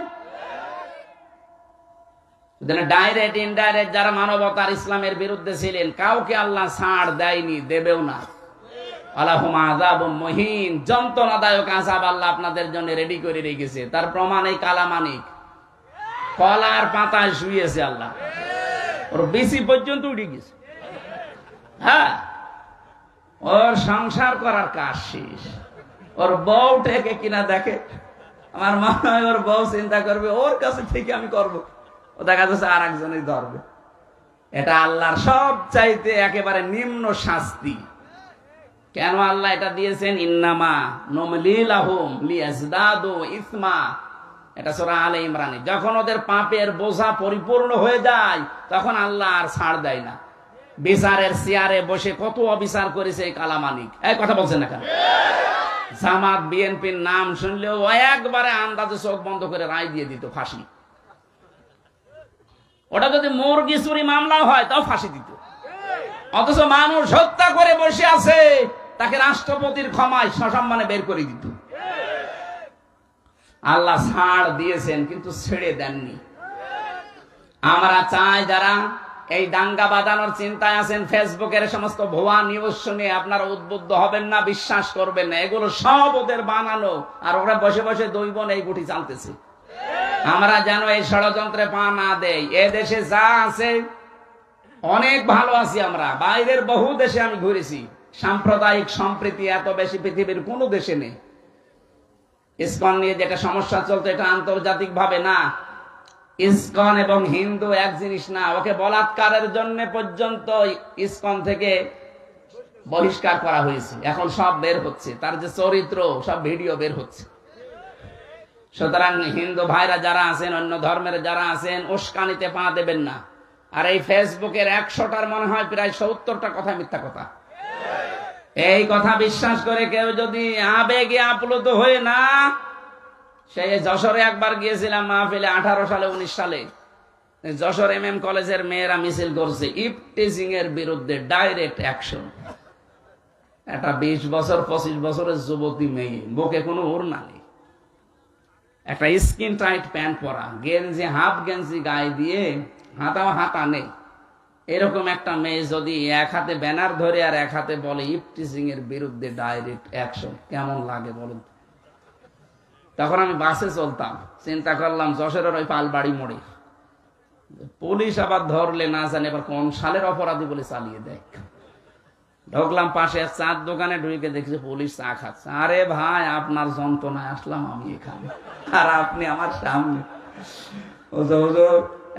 ডাইরেক্ট ইনডাইরেক্ট যারা মানবতার ইসলামের বিরুদ্ধে ছিলেন কাউকে আল্লাহ ছাড় দেয়নি, দেবেও না। আলাহুম আযাবুম মুহিন, যন্ত্রণাদায়ক আযাব আল্লাহ আপনাদের জন্য রেডি করে রেখেছে। তার প্রমাণ এই কালামানিক কলার পাতায় শুয়েছে আল্লাহ, ওর বেশি পর্যন্ত উঠে গেছে। হ্যাঁ, ওর সংসার করার কাজ শেষ। ওর বউ ঠেকে কিনা দেখে, আমার মনে হয় ওর বউ চিন্তা করবে ওর কাছে থেকে আমি করব, ও দেখা যাচ্ছে আর একজনই ধরবে। এটা আল্লাহর সব চাইতে একেবারে নিম্ন শাস্তি। কেন আল্লাহ এটা দিয়েছেন? ইন্নামা নুমলি লাহুম লিয়াজদাদু ইসমা, এটা সূরা আলে ইমরানে। যখন ওদের পাপের বোঝা পরিপূর্ণ হয়ে যায় তখন আল্লাহ আর ছাড় দেয় না। বিচারের চেয়ারে বসে কত অবিচার করেছে এই কালামানিক, এই কথা বলছেন না কেন? জামাত বিএনপির নাম শুনলেও একবারে আন্দাজে চোখ বন্ধ করে রায় দিয়ে দিত ফাঁসি। ওটা যদি মুরগি চুরি মামলা হয় তাও ফাঁসি দিত। অথচ মানুষ হত্যা করে বসে আছে, তাকে রাষ্ট্রপতির ক্ষমায় সসম্মানে বের করে দিত। আল্লাহ ছাড় দিয়েছেন কিন্তু ছেড়ে দেননি। আমরা চাই যারা এই দাঙ্গা বাঁধানোর চিন্তায় আছেন, ফেসবুকের সমস্ত ভুয়া নিউজ শুনে আপনারা উদ্বুদ্ধ হবেন না, বিশ্বাস করবেন না। এগুলো সব ওদের বানানো, আর ওরা বসে বসে দুই বোন এই গুটি চালতেছে। আমরা যেন এই ষড়যন্ত্রে পা না দেই। এ দেশে যা আছে অনেক ভালো আছি আমরা, বাইরের বহু দেশে আমি ঘুরেছি, সাম্প্রদায়িক সম্প্রীতি এত বেশি পৃথিবীর কোন দেশে নেই। ইসকন নিয়ে যেটা সমস্যা চলতো এটা আন্তর্জাতিক ভাবে না। ইসকন এবং হিন্দু এক জিনিস না। ওকে বলাৎকারের জন্য পর্যন্ত ইসকন থেকে বহিষ্কার করা হয়েছে। এখন সব বের হচ্ছে, তার যে চরিত্র সব ভিডিও বের হচ্ছে। সুতরাং হিন্দু ভাইরা যারা আছেন, অন্য ধর্মের যারা আছেন, উস্কানিতে পা দেবেন না। আর এই ফেসবুকের 100টার মনে হয় প্রায় 70টা কথা মিথ্যা কথা। এই কথা বিশ্বাস করে কেউ যদি আবেগে আপ্লুত হয়ে না, সেই যশোরে একবার গিয়েছিলাম মাহফিলে, 18 সালে 19 সালে যশোর MM কলেজের মেয়েরা মিছিল করছে ইফটিজিং এর বিরুদ্ধে, ডাইরেক্ট অ্যাকশন। একটা 20 বছর 25 বছরের যুবতী মেয়ে, বুকে কোনো ওড়না নেই, একটা স্কিন টাইট প্যান্ট পরা, গেঞ্জি হাফ গেঞ্জি গায়ে দিয়ে, হাতাও হাতা নেই, এরকম একটা মেয়ে যদি এক হাতে ব্যানার ধরে আর এক হাতে বলে ইফটিজিং এর বিরুদ্ধে ডাইরেক্ট অ্যাকশন, কেমন লাগে বলুন? তখন আমি বাসে চলতাম, চিন্তা করলাম যশোরের ওই পালবাড়ি মোড়ে পুলিশ আবার ধরলে না জানে এবার কোন সালের অপরাধী বলে চালিয়ে দেয়। ঢুকলাম পাশে চার দোকানে, ঢুকে দেখছি পুলিশ চা খাচ্ছে। আরে ভাই, আপনার যন্ত্রণায় আসলাম আমি এখানে, আর আপনি আমার সামনে।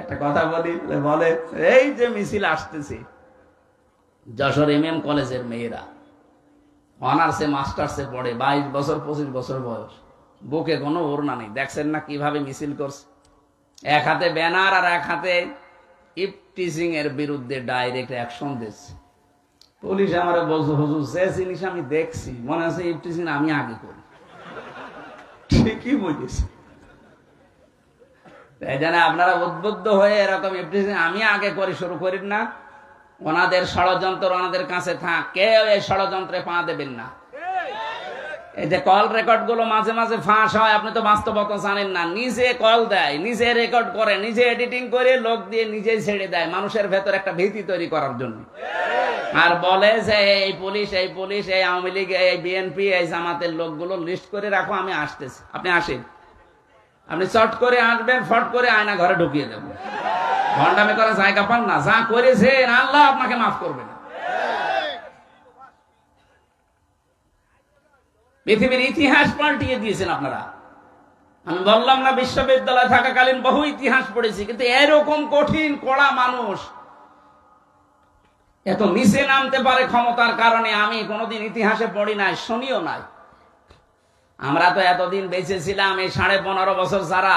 একটা কথা বলি, বলে এই যে মিছিল আসতেছে, যশোর MM কলেজের মেয়েরা অনার্সে মাস্টার্সে পড়ে, 22 বছর 25 বছর বয়স, বুকে কোনো ওড়না নেই। দেখছেন না কিভাবে মিছিল করছে? এক হাতে ব্যানার আর এক হাতে ইফটিজিং এর বিরুদ্ধে ডাইরেক্ট অ্যাকশন দিচ্ছে। পুলিশ আমার বলছে, হুজুর যে জিনিস আমি দেখছি মনে আছে ইফটিজিং আমি আগে করি। ঠিকই বুঝেছি। তাই জানা আপনারা উদ্বুদ্ধ হয়ে এরকম ইফটিজিং আমি আগে করে শুরু করেন না। ওনাদের ষড়যন্ত্র ওনাদের কাছে থাক, কেউ এই ষড়যন্ত্রে পা দেবেন না। এই যে কল রেকর্ড গুলো মাঝে মাঝে ফাঁস হয়, আপনি তো বাস্তবতা জানেন না। নিজে কল দেয়, নিজে রেকর্ড করে, নিজে এডিটিং করে, লোক দিয়ে নিজেই ছেড়ে দেয় মানুষের ভেতর একটা ভীতি তৈরি করার জন্য। আর বলে যে এই পুলিশ, এই পুলিশ, এই আওয়ামী লীগ, এই বিএনপি, এই জামাতের লোকগুলো লিস্ট করে রাখো, আমি আসতেছি, আপনি আসেন। আপনি চট করে আসবেন, ফট করে আয়না ঘরে ঢুকিয়ে দেবো। ভণ্ডামি করার জায়গা পান না। যা করেছেন আল্লাহ আপনাকে মাফ করবে না। পৃথিবীর ইতিহাস পাল্টিয়ে দিয়েছেন আপনারা। আমি বললাম না বিশ্ববিদ্যালয়ে থাকাকালীন বহু ইতিহাস পড়েছি, কিন্তু এরকম কঠিন কড়া মানুষ এত নিচে নামতে পারে ক্ষমতার কারণে আমি কোনোদিন ইতিহাসে পড়ি নাই, শুনিও নাই। আমরা তো এতদিন বেঁচে ছিলাম, এই 15.5 বছর যারা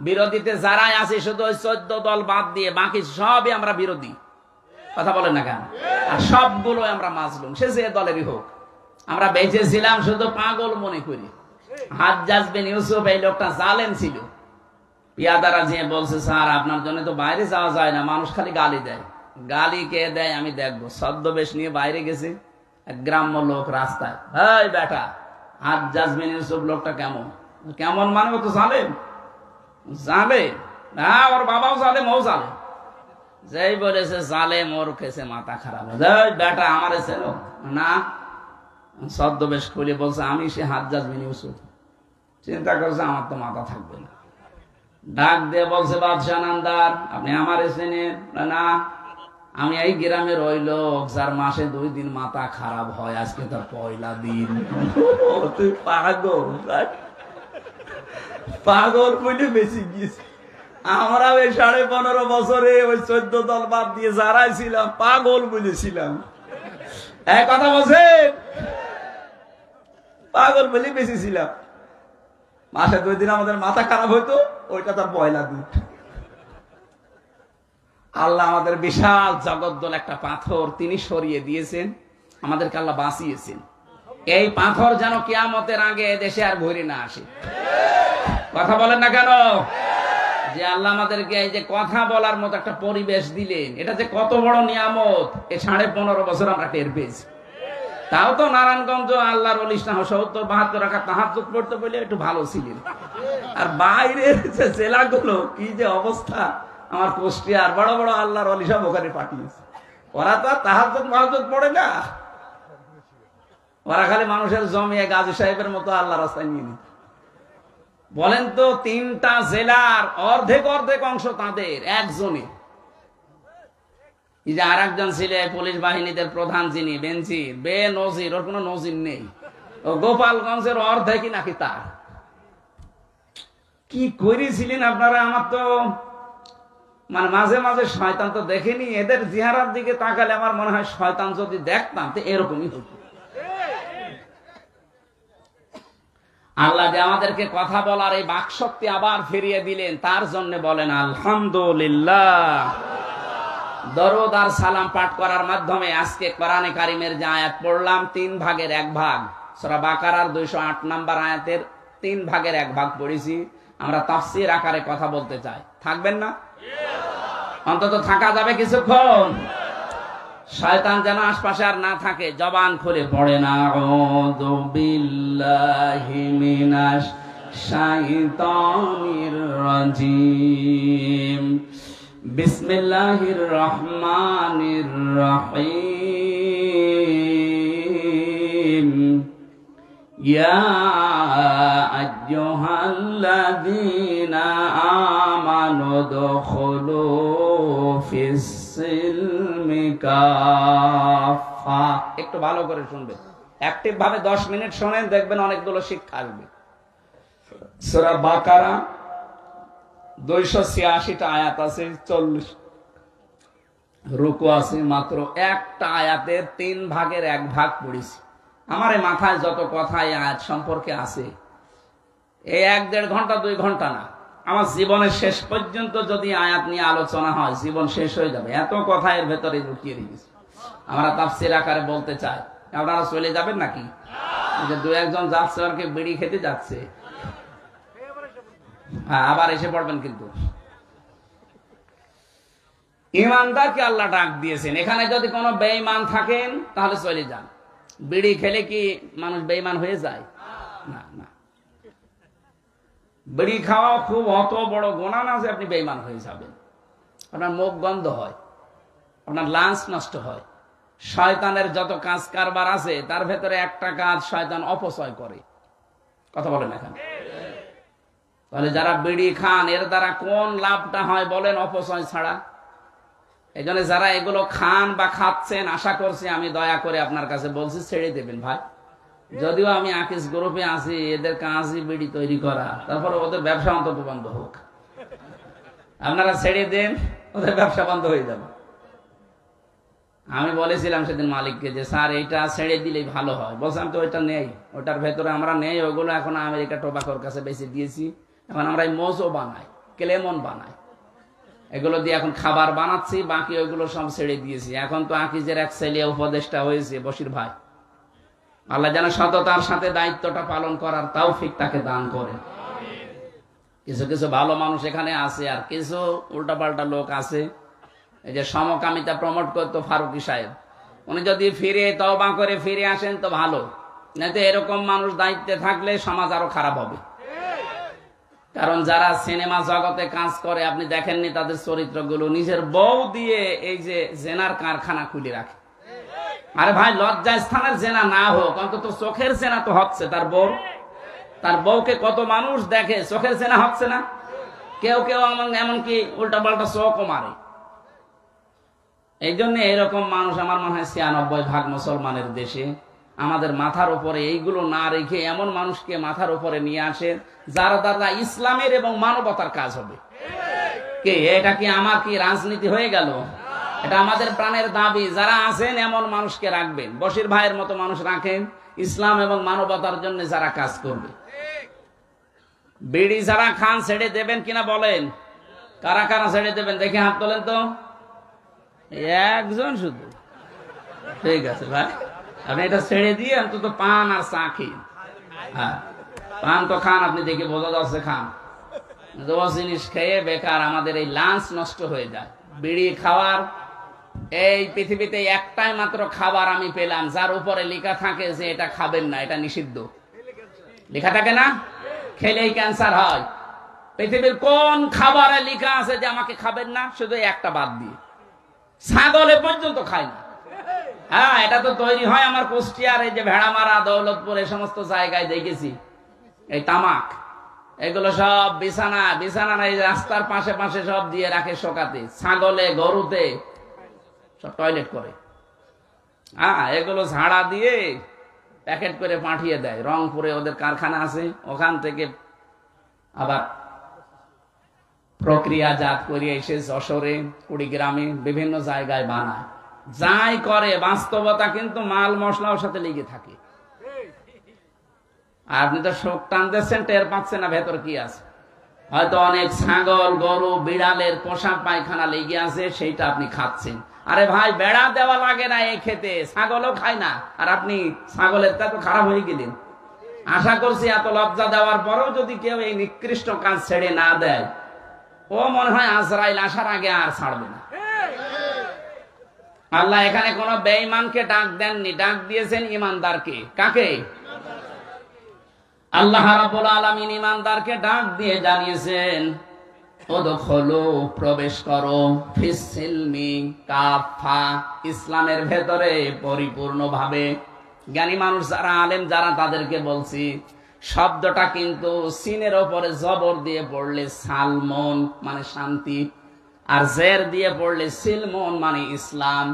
বিরোধীতে যারাই আছে, শুধু ওই 14 দল বাদ দিয়ে বাকি সবই আমরা বিরোধী। কথা বলেন না কেন? আর সবগুলো আমরা মাজলুম, সে যে দলেরই হোক। আমরা বেঁচে ছিলাম শুধু পাগল মনে করি। হাজ্জাজ বিন ইউসুফ এই লোকটা জালেম ছিল। পিয়াদারা যে বলছে, স্যার আপনার জন্য তো বাইরে যাওয়া যায় না, মানুষ খালি গালি দেয়। গালি কে দেয় আমি দেখবো। ছদ্মবেশ নিয়ে বাইরে গেছে, এক গ্রাম্য লোক রাস্তায়, এই বেটা হাজ্জাজ বিন ইউসুফ লোকটা কেমন? কেমন মানে ও তো জালেম, জালেম, হ্যাঁ ওর বাবাও জালেম, ও জালেম। যেই বলেছে জালেম, ওর খেছে মাথা খারাপ। বেটা আমার ছেলে না, ছদ্মবেশ খুলে বলছে আমি সে হাজ্জাজ বিন ইউসুফ। চিন্তা করছে আমার তো মাথা থাকবে না। ডাক দিয়ে বলছে বাদশাহ নামদার, আপনি আমার চেনেন? না, আমি এই গ্রামের ওই লোক যার মাসে 2 দিন মাথা খারাপ হয়, আজকে তার পয়লা দিন। তুই পাগল, পাগল বলে বেশি গিয়েছে। আমরা ওই 15.5 বছরে ওই 14 দল বাদ দিয়ে যারাই ছিলাম পাগল বলেছিলাম। এক কথা বলছেন, পাগল বলে বেশি ছিলাম। মাসে 2 দিন আমাদের মাথা খারাপ হইতো, ওইটা তার পয়লা দিন। আল্লাহ আমাদের বিশাল জগদ্দল একটা পাথর তিনি সরিয়ে দিয়েছেন, আমাদেরকে আল্লাহ বাঁচিয়েছেন। এই পাথর যেন কিয়ামতের আগে দেশে আর ঘুরে না আসে। কথা বলেন না কেন? যে আল্লাহ আমাদেরকে এই যে কথা বলার মতো একটা পরিবেশ দিলেন, এটা যে কত বড় নিয়ামত, এই 15.5 বছর আমরা টের পেয়েছি। তাও তো নারায়ণগঞ্জ আল্লাহর ওলি 70-72 রাকাত তাহাজ্জুদ পড়তে বলে একটু ভালো ছিলেন। আর বাইরের যে জেলাগুলো কি যে অবস্থা, আমার কুষ্টিয়ার বড় বড় আল্লাহর ওলি সব ওখানে পাঠিয়েছে। ওরা তো তাহাজ্জুদ পড়ে না, ওরা খালি মানুষের জমিয়ে গাজী সাহেবের মতো আল্লাহ রাস্তায় নিয়ে নিত। বলেন তো 3টা জেলার অর্ধেক অংশ তাদের একজনই। এই যে আর একজন ছিল পুলিশ বাহিনীদের প্রধান, যিনি বেনজির বেনজির, ওর কোনো নজির নেই। ও গোপালগঞ্জের অর্ধেকই নাকি তার। কি করেছিলেন আপনারা? আমার তো মানে মাঝে মাঝে শয়তান তো দেখেনি, এদের চেহারার দিকে তাকালে আমার মনে হয় শয়তান যদি দেখতাম তো এরকমই হতো। আল্লাহ যে আমাদেরকে কথা বলার এই বাকশক্তি আবার ফিরিয়ে দিলেন, তার জন্য বলেন আলহামদুলিল্লাহ। দরুদ আর সালাম পাঠ করার মাধ্যমে আজকে কোরআনে কারিমের যে আয়াত পড়লাম, 3 ভাগের 1 ভাগ, সূরা বাকারার 208 নম্বর আয়াতের 3 ভাগের 1 ভাগ পড়েছি। আমরা তাফসীর আকারে কথা বলতে চাই, থাকবেন না? অন্তত থাকা যাবে কিছুক্ষণ, শয়তান যেন আশপাশে আর না থাকে। জবান খুলে পড়েন আউযু বিল্লাহি মিনাশ শাইতানির রাজিম, বিসমিল্লাহির রহমানির রহিম, ইয়া আইয়ুহাল্লাযীনা আমানু দুখুলু ফিস সিলমি কাফা। একটু ভালো করে শুনবেন, অ্যাক্টিভ ভাবে 10 মিনিট শুনেন, দেখবেন অনেকগুলো শিক্ষা আসবে। সূরা বাকারা 286টা আয়াত আছে, 40 রুকু আছে, মাত্র একটা আয়াতের 3 ভাগের 1 ভাগ পড়েছি। আমার এই মাথায় যত কথা এই আয়াত সম্পর্কে আছে, এই 1-1.5 ঘন্টা 2 ঘন্টা না, আমার জীবনের শেষ পর্যন্ত যদি আয়াত নিয়ে আলোচনা হয় জীবন শেষ হয়ে যাবে, এত কথা এর ভেতরে লুকিয়ে রেখেছে। আমরা তাফসীর আকারে বলতে চাই, আপনারা চলে যাবেন নাকি? যে 2-1 যাচ্ছে আর কি বিড়ি খেতে যাচ্ছে, হ্যাঁ আবার এসে পড়বেন। কিন্তু ইমানদারকে আল্লাহ ডাক দিয়েছেন, এখানে যদি কোনো বেঈমান থাকেন তাহলে চলে যান। বিড়ি খেলে কি মানুষ বেঈমান হয়ে যায়? না না, বিড়ি খাওয়া খুব অত বড় গুনাহ না যে আপনি বেঈমান হয়ে যাবেন। আপনার মুখ গন্ধ হয়, আপনার লাঞ্চ নষ্ট হয়। শয়তানের যত কাজ কারবার আছে তার ভেতরে একটা কাজ শয়তান অপচয় করে। কথা বলেন এখানে। তাহলে যারা বিড়ি খান এর দ্বারা কোন লাভটা হয় বলেন? অপচয় ছাড়া। এই জন্য যারা এগুলো খান বা খাচ্ছেন, আশা করছি আমি দয়া করে আপনার কাছে বলছি ছেড়ে দেবেন ভাই। যদিও আমি আকিস গ্রুপে আছি, এদের কাজই বিড়ি তৈরি করা, তারপরে ওদের ব্যবসা অন্তত বন্ধ হোক। আপনারা ছেড়ে দেন, ওদের ব্যবসা বন্ধ হয়ে যাবে। আমি বলেছিলাম সেদিন মালিককে যে স্যার এইটা ছেড়ে দিলেই ভালো হয়। বলছিলাম তো ওইটা নেই, ওটার ভেতরে আমরা নেই, ওগুলো এখন আমেরিকা টোবাকোর কাছে বেশি দিয়েছি। এখন আমরা এই মোজো বানাই, ক্লেমন বানাই, এগুলো দিয়ে এখন খাবার বানাচ্ছি, বাকি ওইগুলো সব ছেড়ে দিয়েছি। এখন তো আকিজের এক ছেলে উপদেষ্টা হয়েছে বশির ভাই। আল্লাহ যেন সততার সাথে দায়িত্বটা পালন করার তৌফিক তাকে দান করে। কিছু কিছু ভালো মানুষ এখানে আছে, আর কিছু উল্টাপাল্টা লোক আছে, এই যে সমকামিতা প্রমোট করতো ফারুকী সাহেব, উনি যদি ফিরে তওবা করে ফিরে আসেন তো ভালো, নয়তো এরকম মানুষ দায়িত্বে থাকলে সমাজ আরো খারাপ হবে। কারণ যারা সিনেমা জগতে কাজ করে আপনি দেখেননি তাদের চরিত্রগুলো, নিজের বউ দিয়ে এই যে জেনার কারখানা খুলে রাখে। আরে ভাই, লজ্জা স্থানের জেনা না হোক, অন্তত চোখের জেনা তো হচ্ছে। তার বউকে কত মানুষ দেখে, চোখের জেনা হচ্ছে না? কেউ কেউ এমনকি উল্টা পাল্টা চোখও মারে। এই জন্য এরকম মানুষ আমার মনে হয় ৯৬% মুসলমানের দেশে। আমাদের মাথার উপরে এইগুলো না রেখে এমন মানুষকে মাথার উপরে নিয়ে আসে যারা দ্বারা ইসলামের এবং মানবতার কাজ হবে। কে এটা? কি আমার কি রাজনীতি হয়ে গেল? এটা আমাদের প্রাণের দাবি। যারা আছেন এমন মানুষকে রাখবেন, বশির ভাইয়ের মতো মানুষ রাখেন, ইসলাম এবং মানবতার জন্য যারা কাজ করবে। বিড়ি যারা খান ছেড়ে দেবেন কিনা বলেন? কারা কারা ছেড়ে দেবেন দেখে হাত তোলেন তো। একজন শুধু। ঠিক আছে ভাই, আপনি এটা ছেড়ে দিয়ে অন্তত পান আর চা খেয়ে। হ্যাঁ, পান তো খান, আপনি দেখে বোঝা যাচ্ছে খান। জিনিস খেয়ে বেকার আমাদের এই লাঞ্চ নষ্ট হয়ে যায়। বিড়ি খাওয়ার এই পৃথিবীতে একটাই মাত্র খাবার আমি পেলাম যার উপরে লেখা থাকে যে এটা খাবেন না, এটা নিষিদ্ধ। লেখা থাকে না? খেলেই ক্যান্সার হয়। পৃথিবীর কোন খাবারে লেখা আছে যে আমাকে খাবেন না? শুধু একটা বাদ দিয়ে, ছাগলে পর্যন্ত খায় না। হ্যাঁ, এটা তো তৈরি হয় আমার কুষ্টিয়ার এই যে ভেড়ামারা, দৌলতপুর, এই সমস্ত জায়গায় দেখেছি। এই তামাক এগুলো সব বিছানা নাই, রাস্তার পাশে পাশে সব দিয়ে রাখে শোকাতে। ছাগলে, গরুতে সব টয়লেট করে। হ্যাঁ, এগুলো ঝাড়া দিয়ে প্যাকেট করে পাঠিয়ে দেয়। রংপুরে ওদের কারখানা আছে, ওখান থেকে আবার প্রক্রিয়াজাত করে এসে যশোরে, কুড়িগ্রামে, বিভিন্ন জায়গায় বানায়। যাই করে, বাস্তবতা কিন্তু মাল মশলার সাথে লেগে থাকে। আপনি তো শোক টানতেছেন, টের পাচ্ছেন না ভেতর কি আছে। হয়তো অনেক ছাগল, গরু, বিড়ালের পোশাক পায়খানা লেগে আছে, সেইটা আপনি খাচ্ছেন। আরে ভাই, বেড়া দেওয়া লাগে না এই খেতে, ছাগলও খায় না, আর আপনি ছাগলের তা তো খারাপ হয়ে গেলেন। আশা করছি এত লজ্জা দেওয়ার পরেও যদি কেউ এই নিকৃষ্ট কাজ ছেড়ে না দেয়, ও মনে হয় আজরাইল আসার আগে আর ছাড়বে না। আল্লাহ এখানে কোন বেঈমানকে ডাক দেননি, ডাক দিয়েছেন ইমানদারকে। কাকে? আল্লাহ রাব্বুল আলামিন ইমানদারকে ডাক দিয়ে জানিয়েছেন, উদখুলু, প্রবেশ করো, ফিস সিলমি কাফা, ইসলামের ভেতরে পরিপূর্ণভাবে। জ্ঞানী মানুষ যারা, আলেম যারা, তাদেরকে বলছি, শব্দটা কিন্তু সিনের ওপরে জবর দিয়ে পড়লে সালমন মানে শান্তি, আর জের দিয়ে পড়লে সিলমন মানে ইসলাম।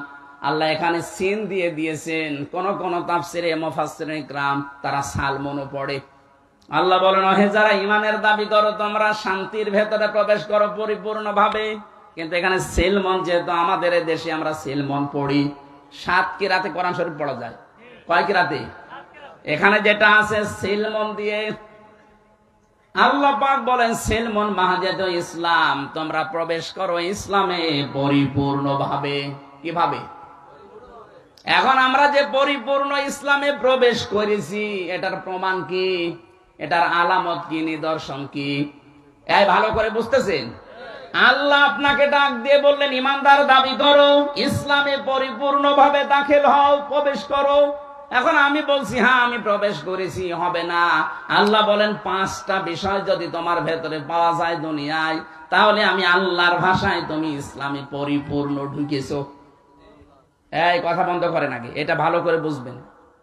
আল্লাহ এখানে সিন দিয়ে দিয়েছেন। কোন কোন তাফসিরে মুফাসসিরিন ইকরাম তারা সালমনও পড়ে। আল্লাহ বলেন, হে যারা ঈমানের দাবি করো, তোমরা শান্তির ভেতরে প্রবেশ করো পরিপূর্ণভাবে। কিন্তু এখানে সিলমন, যেহেতু আমাদের দেশে আমরা সিলমন পড়ি, 7 কিরাতে কোরআন শরীফ পড়া যায়। কয় কিরাতে? এখানে যেটা আছে সিলমন দিয়ে। আল্লাহ পাক বলেন, সিলমন মাহাজাত ইসলাম, তোমরা প্রবেশ করো ইসলামে পরিপূর্ণভাবে। কিভাবে? এখন আমরা যে পরিপূর্ণ ইসলামে প্রবেশ করেছি, এটার প্রমাণ কি? এটার আলামত কি? নিদর্শন কি? এই ভালো করে বুঝতেছেন? আল্লাহ আপনাকে ডাক দিয়ে বললেন, ইমানদার দাবি করো, ইসলামে পরিপূর্ণভাবে দাখিল হও, প্রবেশ করো। এখন আমি বলছি হ্যাঁ আমি প্রবেশ করেছি, হবে না। আল্লাহ বলেন, 5টা বিষয় যদি তোমার ভেতরে পাওয়া যায় দুনিয়ায়, তাহলে আমি আল্লাহর ভাষায় তুমি ইসলামে পরিপূর্ণ ঢুকেছো। এই কথা বন্ধ করেন আগে, এটা ভালো করে বুঝবেন।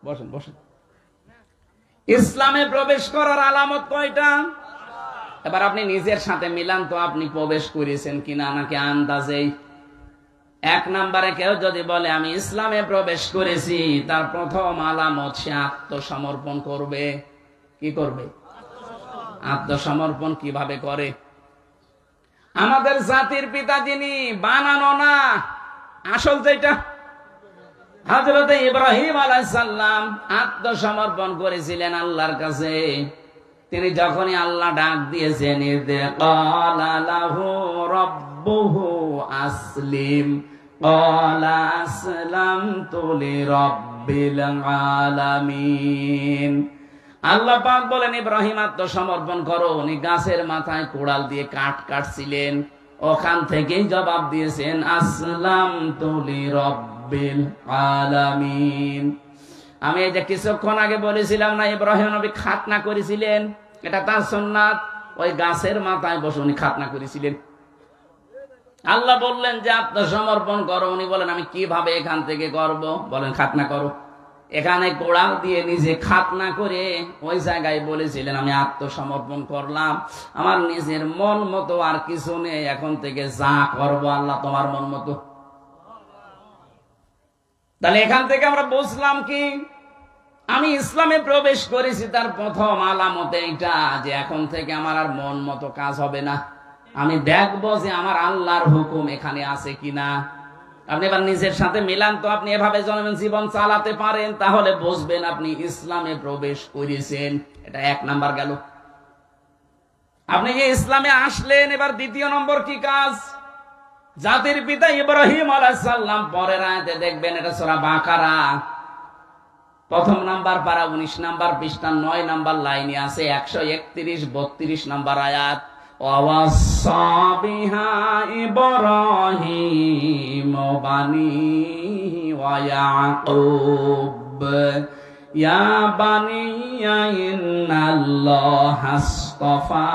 বসেন বসেন। ইসলামে প্রবেশ করার আলামত কয়টা? এবার আপনি নিজের সাথে মিলান তো, আপনি প্রবেশ করেছেন কিনা, নাকি আন্দাজেই। 1 নম্বরে কেউ যদি বলে আমি ইসলামে প্রবেশ করেছি, তার প্রথম আলামত সে আত্মসমর্পণ করবে। কি করবে? আত্মসমর্পণ কিভাবে করে? আমাদের জাতির পিতা যিনি, বানানো না, আসল যেটা, হযরত ইব্রাহিম আলাইহিস সালাম আত্মসমর্পণ করেছিলেন আল্লাহর কাছে। তিনি যখনই আল্লাহ ডাক দিয়েছেন, ইযে ক্বালা লাহু রাব্বুহু আসলিম, ক্বালা আসলামতু লিরাব্বিল আলামিন। আল্লাহ পাক বলেন, ইব্রাহিম আত্মসমর্পণ করো। উনি গাছের মাথায় কোড়াল দিয়ে কাঠ কাটছিলেন। ওখান থেকেই জবাব দিয়েছেন আসলামতু লিরাব্বিল আলামিন। আমি এই যে কিছুক্ষণ আগে বলেছিলাম না, ইব্রাহিম নবী খাতনা করেছিলেন, এটা তার সুন্নাত। ওই গাছের মাথায় বসে উনি খাতনা করেছিলেন। আল্লাহ বললেন যে আত্মসমর্পণ করো। উনি বলেন আমি কিভাবে এখান থেকে করব? বলেন খাতনা করো। এখানে কোড়াল দিয়ে নিজে খাতনা করে ওই জায়গায় বলেছিলেন আমি আত্মসমর্পণ করলাম, আমার নিজের মন মতো আর কিছু নেই, এখন থেকে যা করবো আল্লাহ তোমার মন মতো। তাহলে এখান থেকে আমরা বুঝলাম কি, আমি ইসলামে প্রবেশ করেছি তার প্রথম আলামত এইটা যে এখন থেকে আমার আর মন মতো কাজ হবে না, আমি দেখবো যে আমার আল্লাহর হুকুম এখানে আছে কিনা। আপনি এবার নিজের সাথে মিলান তো, আপনি এভাবে জীবন চালাতে পারেন, তাহলে বুঝবেন আপনি ইসলামে প্রবেশ করেছেন। এটা 1 নাম্বার গেল। আপনি যে ইসলামে আসলেন, এবার 2 নম্বর কি কাজ? জাতির পিতা ইব্রাহিম আলাইহিস সালাম, পরের আয়াতে দেখবেন, এটা সূরা বাকারা 1 নাম্বার পারা 19 নাম্বার পৃষ্ঠা 9 নাম্বার লাইনে আছে, 131 32 নাম্বার আয়াত। ওয়াসাা বিহা ইব্রাহিম বানিহি ওয়া ইয়াকুব ইয়া বানিয়া ইন্নাল্লাহা আসতাফা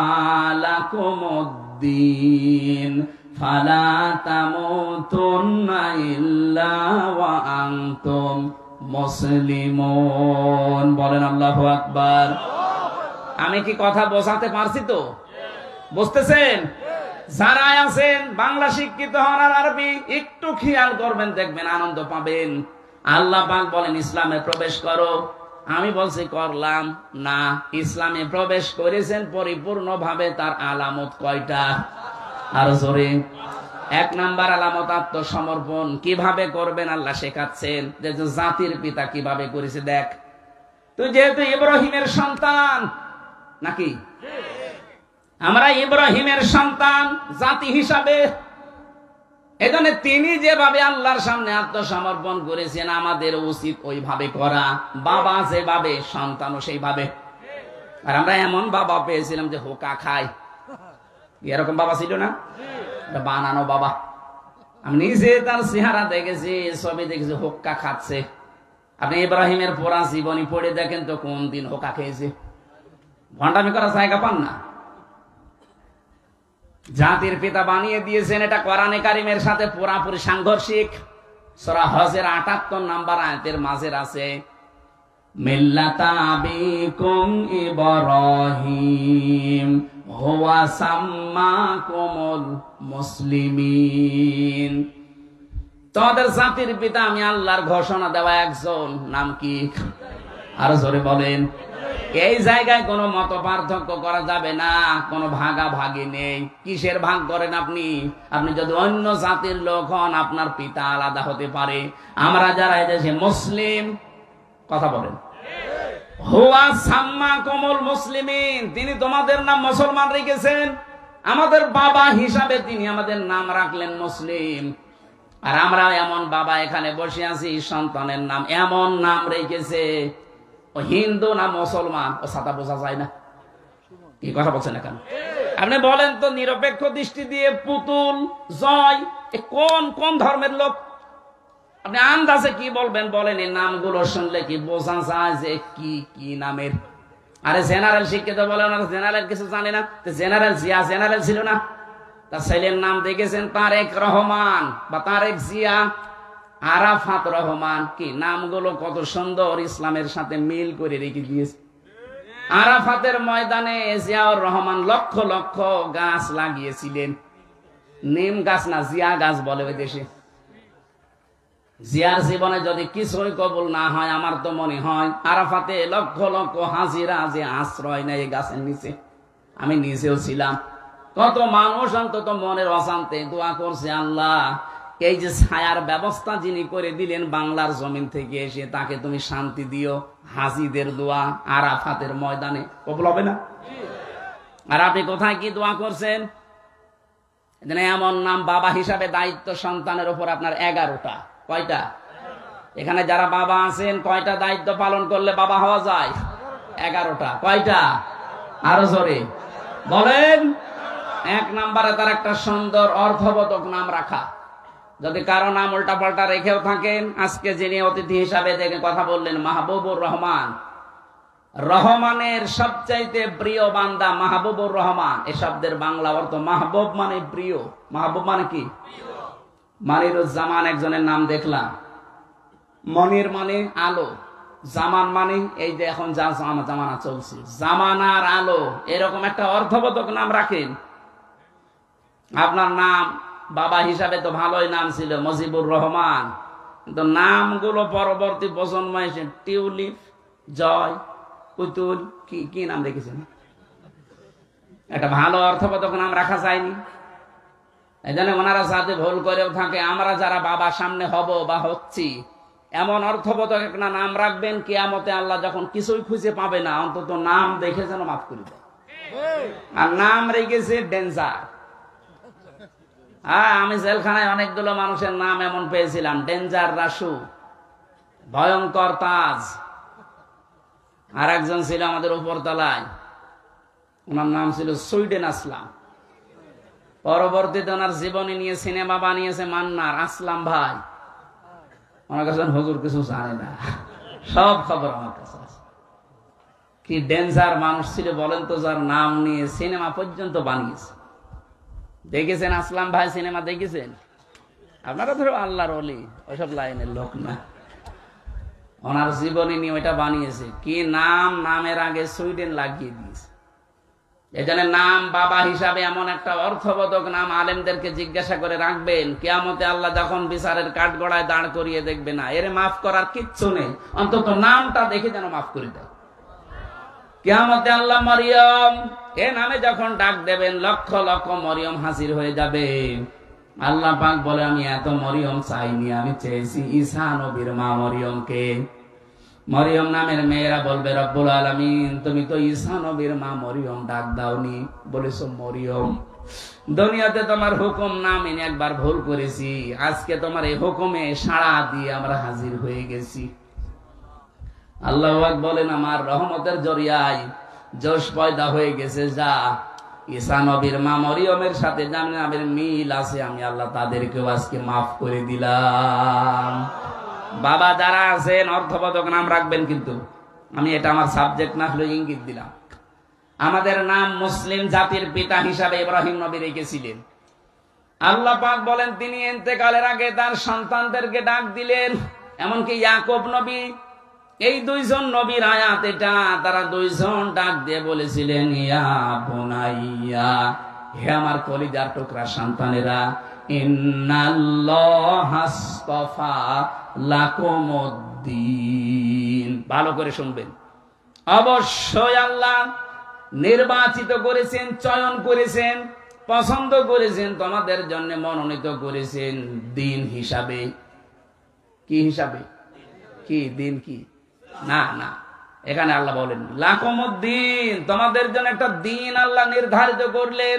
লাকুমুদ্দিন ফালা তামুতুন্না ইল্লা ওয়া আনতুম মুসলিমুন। বলেন আল্লাহু আকবার। আমি কি কথা বোঝাতে পারছি তো? বুঝতেছেন? যারা আছেন বাংলা শিক্ষিত হন আর আরবি একটু খেয়াল করবেন, দেখবেন আনন্দ পাবেন। আল্লাহ পাক বলেন ইসলামে প্রবেশ করো, আমি বলছি করলাম না। ইসলামে প্রবেশ করেছেন পরিপূর্ণভাবে, তার আলামত কয়টা? আর জোরে। 1 নাম্বার আলামত আত্মসমর্পণ। কিভাবে করবেন আল্লাহ শেখাচ্ছেন, যে জাতির পিতা কিভাবে করেছে দেখ। তুই যেহেতু ইব্রাহিমের সন্তান, নাকি আমরা ইব্রাহিমের সন্তান জাতি হিসাবে, এজন্য তিনি যেভাবে আল্লাহর সামনে আত্মসমর্পণ করেছেন, আমাদের উচিত ওইভাবে করা। বাবা যেভাবে, সন্তানও সেইভাবে। আর আমরা এমন বাবা পেয়েছিলাম যে হোকা খায়, এরকম বাবা ছিল না, বানানো বাবা। আমি নিজে তার চেহারা দেখেছি, ছবি দেখেছি, হোক্কা খাচ্ছে। আপনি ইব্রাহিমের পুরা জীবনী পড়ে দেখেন তো কোন দিন হোকা খেয়েছে? ভণ্ডামি করার জায়গা পান না। জাতির পিতা বানিয়ে দিয়েছেন, এটা কোরআনে কারিমের সাথে পুরাপুরি সাংঘর্ষিক। সূরা হজের 78 নাম্বার আয়াতের মাঝে আছে মিল্লাতা আবিকুম ইব্রাহিম হুয়া সাম্মাকুমুল মুসলিমিন। তোমাদের জাতির পিতা আমি আল্লাহর ঘোষণা দেওয়া একজন, নাম কি? আর জোরে বলেন। এই জায়গায় কোনো মত পার্থক্য করা যাবে না, কোনো ভাগাভাগি নেই। কিসের ভাগ করেন আপনি? আপনি যদি অন্য জাতির লোক হন, আপনার পিতা আলাদা হতে পারে। আমরা যারা এদেশে মুসলিম, কথা বলেন, হুয়া সাম্মাকুমুল মুসলিমিন, তিনি তোমাদের নাম মুসলমান রেখেছেন। আমাদের বাবা হিসাবে তিনি আমাদের নাম রাখলেন মুসলিম। আর আমরা এমন বাবা এখানে বসে আছি, সন্তানের নাম এমন নাম রেখেছে, ও হিন্দু না মুসলমান ও সাদা বোঝা যায় না। কি কথা বলছেন এখন? আপনি বলেন তো, নিরপেক্ষ দৃষ্টি দিয়ে পুতুল, জয়, কোন কোন ধর্মের লোক? আপনি আন্দাজে কি বলবেন বলেন? এই নামগুলো শুনলে কি বোঝা যায় যে কি কি নামের? আরে জেনারেল শিক্ষিত বলেন, জেনারেল কিছু জানে না। জেনারেল জিয়া জেনারেল ছিল না? তার ছেলের নাম দেখেছেন তারেক রহমান বা তারেক জিয়া, আরাফাত রহমান। কি নামগুলো কত সুন্দর, ইসলামের সাথে মিল করে রেখে দিয়েছে। আরাফাতের ময়দানে জিয়াউর রহমান লক্ষ লক্ষ গাছ লাগিয়েছিলেন। নিম গাছ না, জিয়া গাছ বলে ওই দেশে। জিয়ার জীবনে যদি কিছুই কবুল না হয়, আমার তো মনে হয় আরাফাতে লক্ষ লক্ষ হাজিরা যে আশ্রয় নেয় এই গাছের নিচে। আমি নিজেও ছিলাম। কত মানুষ অন্তত মনের অশান্তি দোয়া করছে, আল্লাহ এই যে ছায়ার ব্যবস্থা যিনি করে দিলেন বাংলার জমিন থেকে এসে, তাকে তুমি শান্তি দিও। হাজিদের দোয়া আরাফাতের ময়দানে কবুল হবে না? আর আপনি কোথায় কি দোয়া করছেন? এমন নাম বাবা হিসাবে দায়িত্ব সন্তানের উপর আপনার 11টা। কয়টা? এখানে যারা বাবা আছেন, কয়টা দায়িত্ব পালন করলে বাবা হওয়া যায়? 11টা। কয়টা? আরো জোরে বলেন। এক নম্বরে তার একটা সুন্দর অর্থবোধক নাম রাখা। যদি কারো নাম উল্টা পাল্টা রেখেও থাকেন, আজকে যিনি অতিথি হিসাবে দেখে কথা বললেন মাহবুবুর রহমান, রহমানের সবচাইতে প্রিয় বান্দা মাহবুবুর রহমান, এ শব্দের বাংলা অর্থ মাহবুব মানে প্রিয়। মাহবুব মানে কি? মনিরুজ্জামান একজনের নাম দেখলাম, মনির মানে আলো, জামান মানে এই যে এখন যা জামানা চলছে, জামানার আলো, এরকম একটা অর্থবোধক নাম রাখেন। আপনার নাম বাবা হিসাবে তো ভালোই নাম ছিল মুজিবুর রহমান, কিন্তু নামগুলো পরবর্তী প্রজন্ম এসে টিউলিপ, জয়, পুতুল, কি কি নাম রেখেছেন? একটা ভালো অর্থবোধক নাম রাখা যায়নি। এই জন্য ওনারা যাতে ভুল করেও থাকে, আমরা যারা বাবার সামনে হব বা হচ্ছি, এমন অর্থবোধক একটা নাম রাখবেন, কিয়ামতে আল্লাহ যখন কিছুই খুঁজে পাবে না, অন্তত নাম দেখে যেন মাফ করে দেয়। আর নাম রেখেছে ডেঞ্জার। হ্যাঁ, আমি জেলখানায় অনেকগুলো মানুষের নাম এমন পেয়েছিলাম, ডেঞ্জার রাসু, ভয়ঙ্কর তাজ। আর একজন ছিল আমাদের উপরতলায়, ওনার নাম ছিল সুইডেন আসলাম। পরবর্তীতে ওনার জীবনী নিয়ে সিনেমা বানিয়েছে মান্নার, আসলাম ভাই। ওনার কাছে হুজুর কিছু জানে না, সব খবর আমার কাছে আছে। কি ডেঞ্জার মানুষ ছিল বলেন তো, যার নাম নিয়ে সিনেমা পর্যন্ত বানিয়েছে। দেখেছেন আসলাম ভাই সিনেমা দেখেছেন? আপনারা ধরো আল্লাহর ওলি, ওইসব লাইনের লোক না। ওনার জীবনী নিয়ে ওইটা বানিয়েছে। কি নাম, নামের আগে সুইডেন লাগিয়ে দিয়েছে। এজন্য নাম বাবা হিসাবে এমন একটা অর্থবোধক নাম আলেমদেরকে জিজ্ঞাসা করে রাখবেন, কিয়ামতে আল্লাহ যখন বিচারের কাঠগড়ায় দাঁড় করিয়ে দেখবে না, এর মাফ করার কিচ্ছু নেই, অন্তত নামটা দেখে যেন মাফ করে দেয়। কিয়ামতে আল্লাহ মরিয়ম এ নামে যখন ডাক দেবেন, লক্ষ লক্ষ মরিয়ম হাজির হয়ে যাবে। আল্লাহ পাক বলে, আমি এত মরিয়ম চাইনি, আমি চেয়েছি ঈসা নবীর মা মরিয়মকে। মরিয়ম নামের মেয়েরা বলবে, রব্বুল আলামিন তুমি তো ঈসা নবীর মা মরিয়ম ডাক দাওনি, বলেছো মরিয়ম। দুনিয়াতে তোমার হুকুম না মেনে একবার ভুল করেছি, আজকে তোমার এই হুকুমে সাড়া দিয়ে আমরা হাজির হয়ে গেছি। আল্লাহ পাক বলেন, আমার রহমতের জরিয়ায় জোশ পয়দা হয়ে গেছে, যা ঈসা নবীর মা মরিয়মের সাথে যার নামের মিল আছে, আমি আল্লাহ তাদেরকেও আজকে মাফ করে দিলাম। বাবা যারা আছেন অর্থবোধক নাম রাখবেন, কিন্তু আমি এটা আমার সাবজেক্ট না হলে ইঙ্গিত দিলাম। আমাদের নাম মুসলিম জাতির পিতা হিসাবে ইব্রাহিম নবী রেখেছিলেন। আল্লাহ পাক বলেন, তিনি ইন্তেকালের আগে তার সন্তানদেরকে ডাক দিলেন, এমনকি ইয়াকুব নবী। এই দুইজন নবীর আয়াত এটা, তারা দুইজন ডাক দিয়ে বলেছিলেন, ইয়া বুনাইয়া, হে আমার কলিজার টুকরা সন্তানেরা, ইন্নাল্লাহা আস্তাফা লাকুমুদ্দিন। ভালো করে শুনবেন, অবশ্যই আল্লাহ নির্বাচিত করেছেন, চয়ন করেছেন, পছন্দ করেছেন, তোমাদের জন্য মনোনীত করেছেন দিন হিসাবে। কি হিসাবে? কি দিন? কি না না, এখানে আল্লাহ বলেন লাকুমুদ্দিন, তোমাদের জন্য একটা দিন আল্লাহ নির্ধারিত করলেন,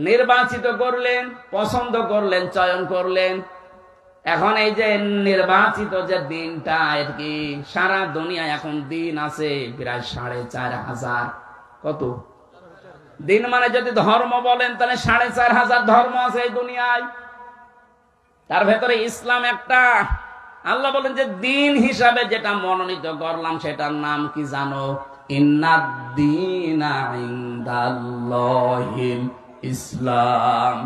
নির্বাচিত করলেন, পছন্দ করলেন, চয়ন করলেন। এখন এই যে নির্বাচিত যে দিনটা, এর কি সারা দুনিয়ায় এখন দিন আছে প্রায় ৪৫০০। কত দিন? মানে যদি ধর্ম বলেন তাহলে ৪৫০০ ধর্ম আছে এই দুনিয়ায়, তার ভেতরে ইসলাম একটা। আল্লাহ বলেন যে দিন হিসাবে যেটা মনোনীত করলাম সেটার নাম কি জানো? ইন্নাদ-দীনা ইনদাল্লাহিল ইসলাম।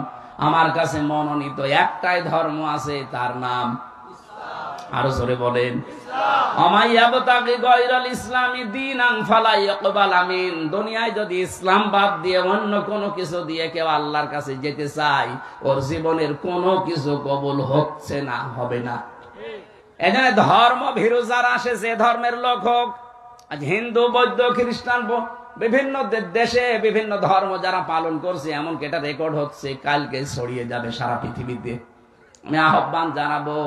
আমার কাছে মনোনীত একটাই ধর্ম আছে, তার নাম ইসলাম। আরো জোরে বলেন, আমাইয়াবতাগি গায়রাল ইসলামি দীনান ফালা ইয়াকবাল মিন। দুনিয়ায় যদি ইসলাম বাদ দিয়ে অন্য কোনো কিছু দিয়ে কেউ আল্লাহর কাছে যেতে চায়, ওর জীবনের কোনো কিছু কবুল হচ্ছে না, হবে না। এখানে ধর্ম ভীরু যারা আসে, যে ধর্মের লোক হোক, আজ হিন্দু, বৌদ্ধ, খ্রিস্টান, বিভিন্ন দেশে বিভিন্ন ধর্ম যারা পালন করছে, এমনকি এটা রেকর্ড হচ্ছে, কালকে ছড়িয়ে যাবে সারা পৃথিবীতে। আমি আহ্বান জানাবো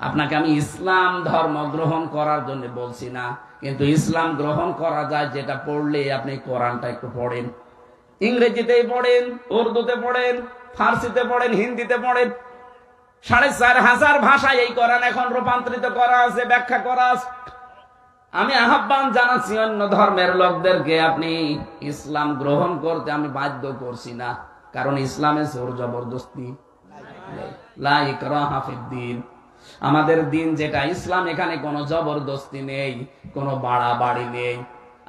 আপনাকে, আমি ইসলাম ধর্ম গ্রহণ করার জন্য বলছি না, কিন্তু ইসলাম গ্রহণ করা যায় যেটা পড়লে আপনি কোরআনটা একটু পড়েন, ইংরেজিতেই পড়েন, উর্দুতে পড়েন, ফার্সিতে পড়েন, হিন্দিতে পড়েন। ৪৫০০ ভাষায় এই কোরআন এখন রূপান্তরিত করা আছে, ব্যাখ্যা করা আছে। আমি আহ্বান জানাচ্ছি অন্য ধর্মের লোকদেরকে, আপনি ইসলাম গ্রহণ করতে আমি বাধ্য করছি না, কারণ ইসলামে জোর জবরদস্তি লা ইকরাহা ফিদ্দিন। আমাদের দিন যেটা ইসলাম, এখানে কোনো জবরদস্তি নেই, কোনো বাড়াবাড়ি নেই।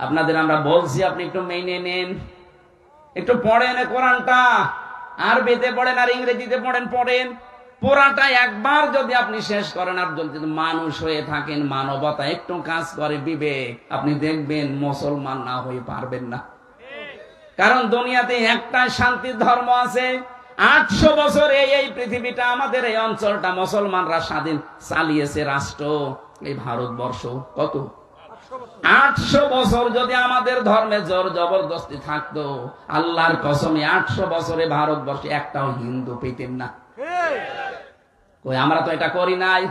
আপনাদের আমরা বলছি আপনি একটু মেনে নেন, একটু পড়েন কোরআনটা, আরবিতে পড়েন আর ইংরেজিতে পড়েন পুরাটা একবার যদি আপনি শেষ করেন, আর যদি মানুষ হয়ে থাকেন, মানবতা একটু কাজ করে, বিবেক, আপনি দেখবেন মুসলমান না হয়ে পারবেন না। কারণ দুনিয়াতে একটা শান্তির ধর্ম আছে। 800 বছর এই পৃথিবীটা, আমাদের এই অঞ্চলটা মুসলমানরা স্বাধীন চালিয়েছে রাষ্ট্র, এই ভারতবর্ষ। কত 800 বছর যদি আমাদের ধর্মে জোর জবরদস্তি থাকতো, আল্লাহর কসমে 800 বছরে ভারতবর্ষে একটাও হিন্দু পেতেন না। কই আমরা তো এটা করি নাই।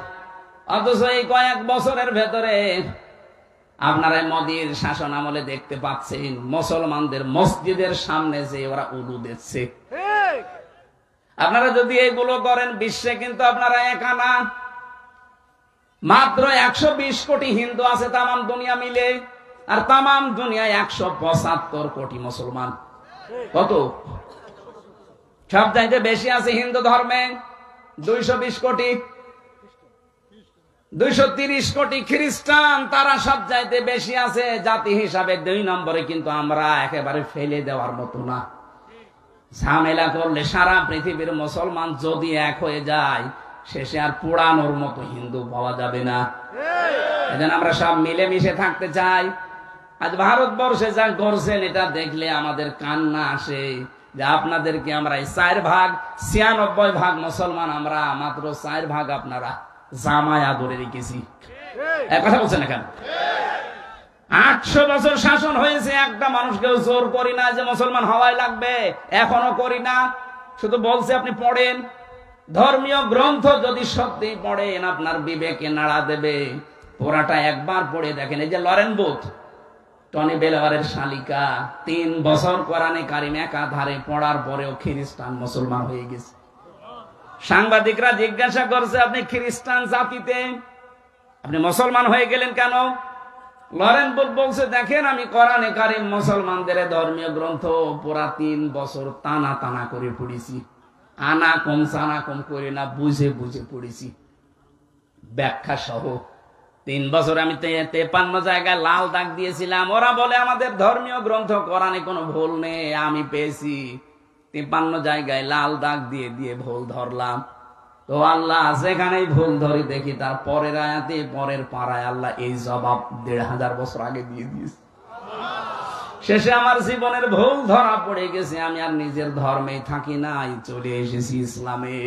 অথচ এই কয়েক বছরের ভেতরে আপনারা মোদীর শাসন আমলে দেখতে পাচ্ছেন মুসলমানদের মসজিদের সামনে যে ওরা উলু দিচ্ছে। আপনারা যদি এগুলো করেন, বিশ্বে কিন্তু আপনারা একা না। মাত্র 120 কোটি হিন্দু আছে তামাম দুনিয়া মিলে, আর তামাম দুনিয়ায় 175 কোটি মুসলমান। কত? সব চাইতে বেশি আছে হিন্দু ধর্মে 220 কোটি। 230 কোটি খ্রিস্টান, তারা সব চাইতে বেশি আছে জাতি হিসাবে 2 নম্বরে। কিন্তু আমরা একেবারে ফেলে দেওয়ার মতো না। ঝামেলা করলে সারা পৃথিবীর মুসলমান যদি এক হয়ে যায়, শেষে আর পোড়ানোর মতো হিন্দু পাওয়া যাবে না। এজন্য আমরা সব মিলেমিশে থাকতে চাই। আজ ভারতবর্ষে যা করছেন, এটা দেখলে আমাদের কান্না আসে যে আপনাদেরকে আমরা 4 ভাগ 96 ভাগ মুসলমান, আমরা মাত্র 4 ভাগ আপনারা জামায়া ধরে রেখেছি। এক কথা বলছেন না কেন? 800 বছর শাসন হয়েছে, একটা মানুষকেও জোর করি না যে মুসলমান হওয়াই লাগবে, এখনো করি না। শুধু বলছে আপনি পড়েন, ধর্মীয় গ্রন্থ যদি সত্যি পড়েন আপনার বিবেকে নাড়া দেবে। পুরাটা একবার পড়ে দেখেন। এই যে লরেন বুথ, টনি বেলাওয়ারের শালিকা, 3 বছর কোরআনে কারিম একাধারে পড়ার পরেও খ্রিস্টান মুসলমান হয়ে গেছে। সাংবাদিকরা জিজ্ঞাসা করছে, আপনি খ্রিস্টান জাতিতে আপনি মুসলমান হয়ে গেলেন কেন? লরেন বুথ বলছে, দেখেন আমি কোরআনে কারিম মুসলমানদের ধর্মীয় গ্রন্থ পুরা 3 বছর টানা টানা করে পড়েছি, আনা কম সানা কম করে না, বুঝে বুঝে পড়েছি ব্যাখ্যা সহ। 3 বছর আমি 53 জায়গায় লাল দাগ দিয়েছিলাম। ওরা বলে আমাদের ধর্মীয় গ্রন্থ কোরআনে কোনো ভুল নেই। আমি পেয়েছি 53 জায়গায় লাল দাগ দিয়ে দিয়ে ভুল ধরলাম। তো আল্লাহ যেখানেই ভুল ধরি দেখি তার পরের আয়াতে, পরের পাড়ায় আল্লাহ এই জবাব 1500 বছর আগে দিয়ে দিয়েছে। শেষে আমার জীবনের ভুল ধরা পড়ে গেছে। আমি আর নিজের ধর্মেই থাকি নাই, চলে এসেছি ইসলামে।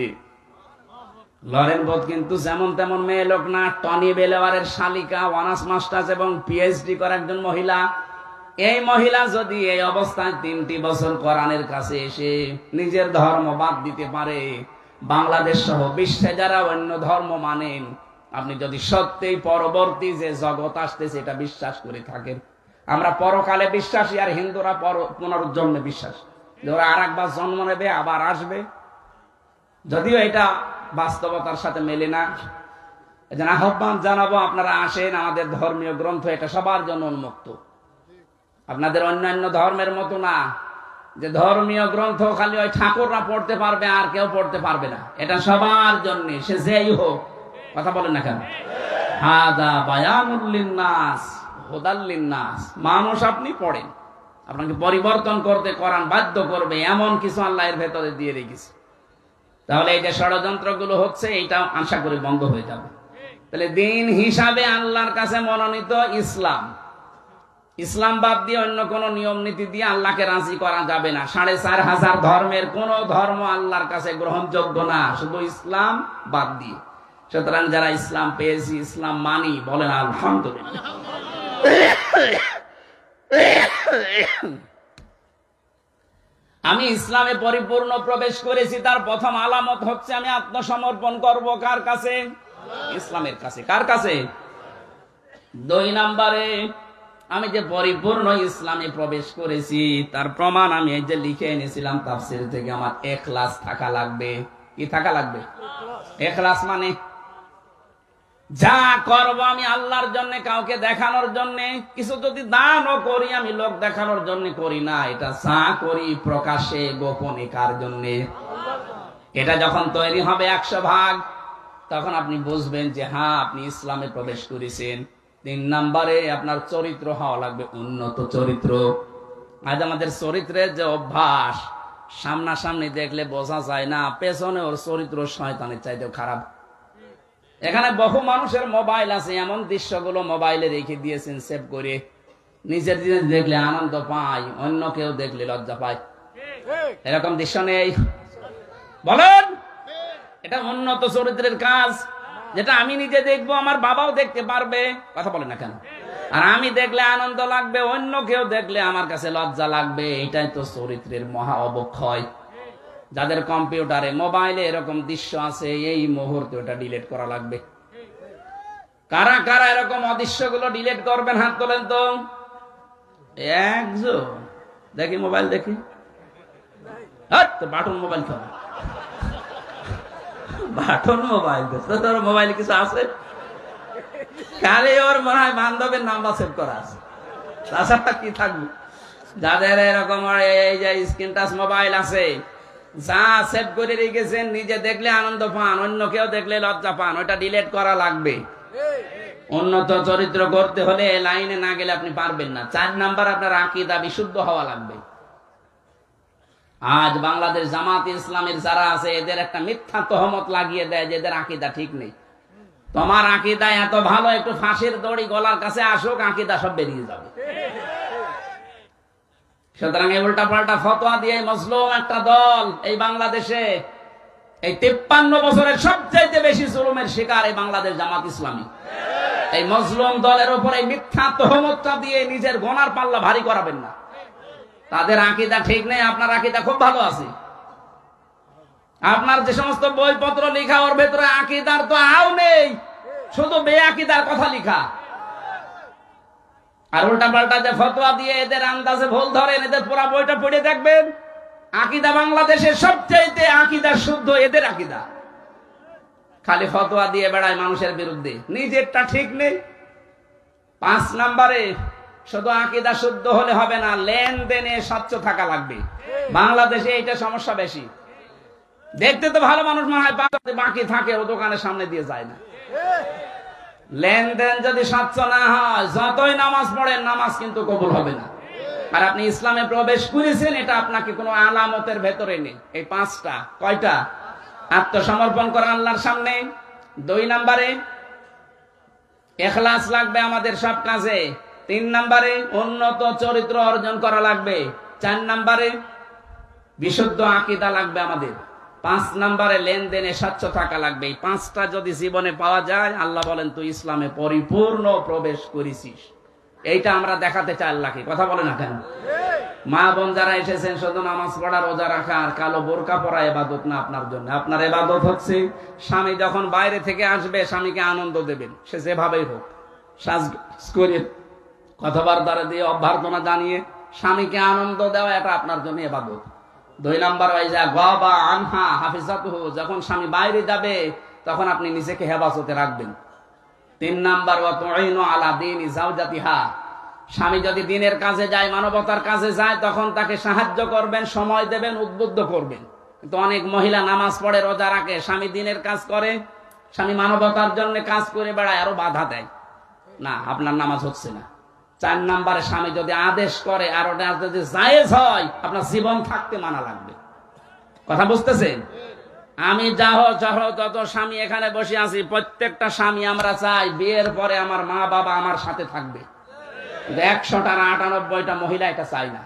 লরেন বুথ কিন্তু যেমন তেমন মেয়ে লোক না। টনি বেলাওয়ারের শালিকা, অনার্স মাস্টার্স এবং পিএইচডি করা একজন মহিলা। এই মহিলা যদি এই অবস্থায় 3টি বছর কোরআনের কাছে এসে নিজের ধর্ম বাদ দিতে পারে, বাংলাদেশ সহ বিশ্বে যারা অন্য ধর্ম মানেন, আপনি যদি সত্যিই পরবর্তী যে জগৎ আসতেছে এটা বিশ্বাস করে থাকেন, আমরা পরকালে বিশ্বাসী, আর হিন্দুরা পুনরুজ্জন্মে বিশ্বাসী, যে ওরা আর একবার জন্ম নেবে, আবার আসবে। যদিও এটা বাস্তবতার সাথে মেলে না। এজন্য আহ্বান জানাবো, আপনারা আসেন, আমাদের ধর্মীয় গ্রন্থ এটা সবার জন্য উন্মুক্ত। আপনাদের অন্যান্য ধর্মের মতো না যে ধর্মীয় গ্রন্থ খালি ওই ঠাকুররা পড়তে পারবে আর কেউ পড়তে পারবে না। এটা সবার জন্য, সে যেই হোক। কথা বলেন না কেন? হাদা বায়ানুল লিন্নাস হুদাল লিন্নাস। মানুষ আপনি পড়েন, আপনাকে পরিবর্তন করতে কোরআন বাধ্য করবে, এমন কিছু আল্লাহ এর ভেতরে দিয়ে রেখেছে। তাহলে এই যে ষড়যন্ত্রগুলো হচ্ছে, এইটা আশা করি বন্ধ হয়ে যাবে। তাহলে দিন হিসাবে আল্লাহর কাছে মনোনীত ইসলাম। ইসলাম বাদ দিয়ে অন্য কোন নিয়ম নীতি দিয়ে আল্লাহকে রাজি করা যাবে না। 4500 ধর্মের কোন ধর্ম আল্লাহর কাছে গ্রহণযোগ্য না, শুধু ইসলাম বাদ দিয়ে। সুতরাং যারা ইসলাম পেয়েছি, ইসলাম মানি, বলেন আলহামদুলিল্লাহ। আমি ইসলামে পরিপূর্ণ প্রবেশ করেছি, তার প্রথম আলামত হচ্ছে আমি আত্মসমর্পণ করব কার কাছে? ইসলামের কাছে। কার কাছে? 2 নম্বরে আমি যে পরিপূর্ণ ইসলামে প্রবেশ করেছি তার প্রমাণ আমি এই যে লিখে এনেছিলাম তাফসীর থেকে, আমার ইখলাস থাকা লাগবে। কি থাকা লাগবে? ইখলাস মানে যা করব আমি আল্লাহর জন্য, কাউকে দেখানোর জন্য। কিছু যদি দানও করি আমি লোক দেখানোর জন্য করি না, এটা যা করি প্রকাশ্যে গোপনে কার জন্য। এটা যখন তৈরি হবে 100 ভাগ, তখন আপনি বুঝবেন যে হ্যাঁ আপনি ইসলামে প্রবেশ করেছেন। 3 নম্বরে আপনার চরিত্র হওয়া লাগবে উন্নত চরিত্র। আজ আমাদের চরিত্রের যে অভ্যাস, সামনাসামনি দেখলে বোঝা যায় না, পেছনে ওর চরিত্র শয়তানের চাইতেও খারাপ। এখানে বহু মানুষের মোবাইল আছে, এমন দৃশ্যগুলো মোবাইলে রেখে দিয়েছেন সেভ করে। নিজের জিনিস দেখলে আনন্দ পায়, অন্য কেউ দেখলে লজ্জা পায়। এরকম দৃশ্য নেই? বলেন, এটা উন্নত চরিত্রের কাজ, যেটা আমি নিজে দেখবো, আমার বাবাও দেখতে পারবে। কথা বলে না কেন? আর আমি দেখলে আনন্দ লাগবে, অন্য কেউ দেখলে আমার কাছে লজ্জা লাগবে। এটাই তো চরিত্রের মহা অবক্ষয়। যাদের কম্পিউটারে মোবাইলে এরকম দৃশ্য আছে, এই মুহূর্তে ওটা ডিলিট করা লাগবে। কারা কারা এরকম অদৃশ্যগুলো ডিলিট করবেন? হাত তোলেন তো। একজন দেখি, মোবাইল দেখি। বাটন মোবাইল খাবে, বাটন মোবাইল। তোর মোবাইলে কিছু আছে? কালে ওর মনে হয় বান্ধবের নাম্বার সেভ করা আছে, তাছাড়া কি থাকবে? যাদের এরকম এই যে স্ক্রিন টাচ মোবাইল আছে, যা সেভ করে রেখেছেন, নিজে দেখলে আনন্দ পান, অন্য কেউ দেখলে লজ্জা পান, ওটা ডিলিট করা লাগবে। উন্নত চরিত্র করতে হলে লাইনে না গেলে আপনি পারবেন না। 4 নাম্বার, আপনার আকীদা বিশুদ্ধ হওয়া লাগবে। আজ বাংলাদেশ জামাত ইসলামের যারা আছে, এদের একটা মিথ্যা তহমত লাগিয়ে দেয় যে এদের আকীদা ঠিক নেই। তোমার আকীদা এত ভালো, একটু ফাঁসির দড়ি গলার কাছে আসুক, আকীদা সব বেরিয়ে যাবে। সুতরাং এই উল্টা পাল্টা ফতোয়া দিয়ে মজলুম একটা দল এই বাংলাদেশে, এই 53 বছরের সবচাইতে বেশি জুলুমের শিকার এই বাংলাদেশ জামাত ইসলামী। এই মজলুম দলের উপর এই মিথ্যা তহমতটা দিয়ে নিজের গোনার পাল্লা ভারী করাবেন না। তাদের আকীদা ঠিক নেই, আপনার আকীদা খুব ভালো আছে। আপনার যে সমস্ত বইপত্র লেখা, ওর ভেতরে আকীদার তো আও নেই, শুধু বেআকিদার কথা লেখা। আর উল্টা পাল্টা যে ফতোয়া দিয়ে এদের আন্দাজে ভুল ধরেন, এদের পুরা বইটা পড়ে দেখবেন। আকীদা বাংলাদেশের সবচাইতে আকীদা শুদ্ধ এদের আকীদা। খালি ফতোয়া দিয়ে বেড়ায় মানুষের বিরুদ্ধে, নিজেরটা ঠিক নেই। 5 নম্বরে, শুধু আকীদা শুদ্ধ হলে হবে না, লেনদেনে স্বচ্ছ থাকা লাগবে। বাংলাদেশে এইটা সমস্যা বেশি। দেখতে তো ভালো মানুষ মনে হয়, বাকি থাকে, ও দোকানের সামনে দিয়ে যায় না। লেনদেন যদি স্বচ্ছ না হয়, যতই নামাজ পড়েন, নামাজ কিন্তু কবুল হবে না। আর আপনি ইসলামে প্রবেশ করেছেন, এটা আপনাকে কোনো আলামতের ভেতরে নেই। এই 5টা, কয়টা? আত্মসমর্পণ করা আল্লাহর সামনে। 2 নম্বরে, ইখলাস লাগবে আমাদের সব কাজে। 3 নম্বরে, উন্নত চরিত্র অর্জন করা লাগবে। 4 নম্বরে, বিশুদ্ধ আকীদা লাগবে আমাদের। 5 নম্বরে, লেনদেনে স্বচ্ছ থাকা লাগবে। এই 5টা যদি জীবনে পাওয়া যায়, আল্লাহ বলেন তুই ইসলামে পরিপূর্ণ প্রবেশ করেছিস। এইটা আমরা দেখাতে চাই আল্লাহকে। কথা বলে না কেন? মা বোন যারা এসেছেন, শুধু নামাজ পড়া, রোজা রাখা আর কালো বোরকা পরা ইবাদত না আপনার জন্য। আপনার ইবাদত হচ্ছে স্বামী যখন বাইরে থেকে আসবে, স্বামীকে আনন্দ দেবেন, সে যেভাবেই হোক, সাজ করে, কথাবার্তা দিয়ে, অভ্যর্থনা জানিয়ে স্বামীকে আনন্দ দেওয়া, এটা আপনার জন্য ইবাদত। 2 নম্বর, আনহা হাফিজাতুহু, যখন স্বামী বাইরে যাবে, তখন আপনি নিজেকে হেফাজতে রাখবেন। 3 নম্বর, ওয়া তুইনু আলা দীনি যাওজাতিহা, স্বামী যদি দিনের কাজে যায়, মানবতার কাজে যায়, তখন তাকে সাহায্য করবেন, সময় দেবেন, উদ্বুদ্ধ করবেন। কিন্তু অনেক মহিলা নামাজ পড়ে, রোজা রাখে, স্বামী দিনের কাজ করে, স্বামী মানবতার জন্য কাজ করে বেড়ায়, আরো বাধা দেয়, না আপনার নামাজ হচ্ছে না। 4 নম্বরে, স্বামী যদি আদেশ করে আর ওটা যদি জায়েজ হয়, আপনার জীবন থাকতে মানা লাগবে। কথা বুঝতেছেন? আমি যত স্বামী এখানে বসে আছি, প্রত্যেকটা স্বামী আমরা চাই বিয়ের পরে আমার মা বাবা আমার সাথে থাকবে। 100টার 98টা মহিলা এটা চাই না।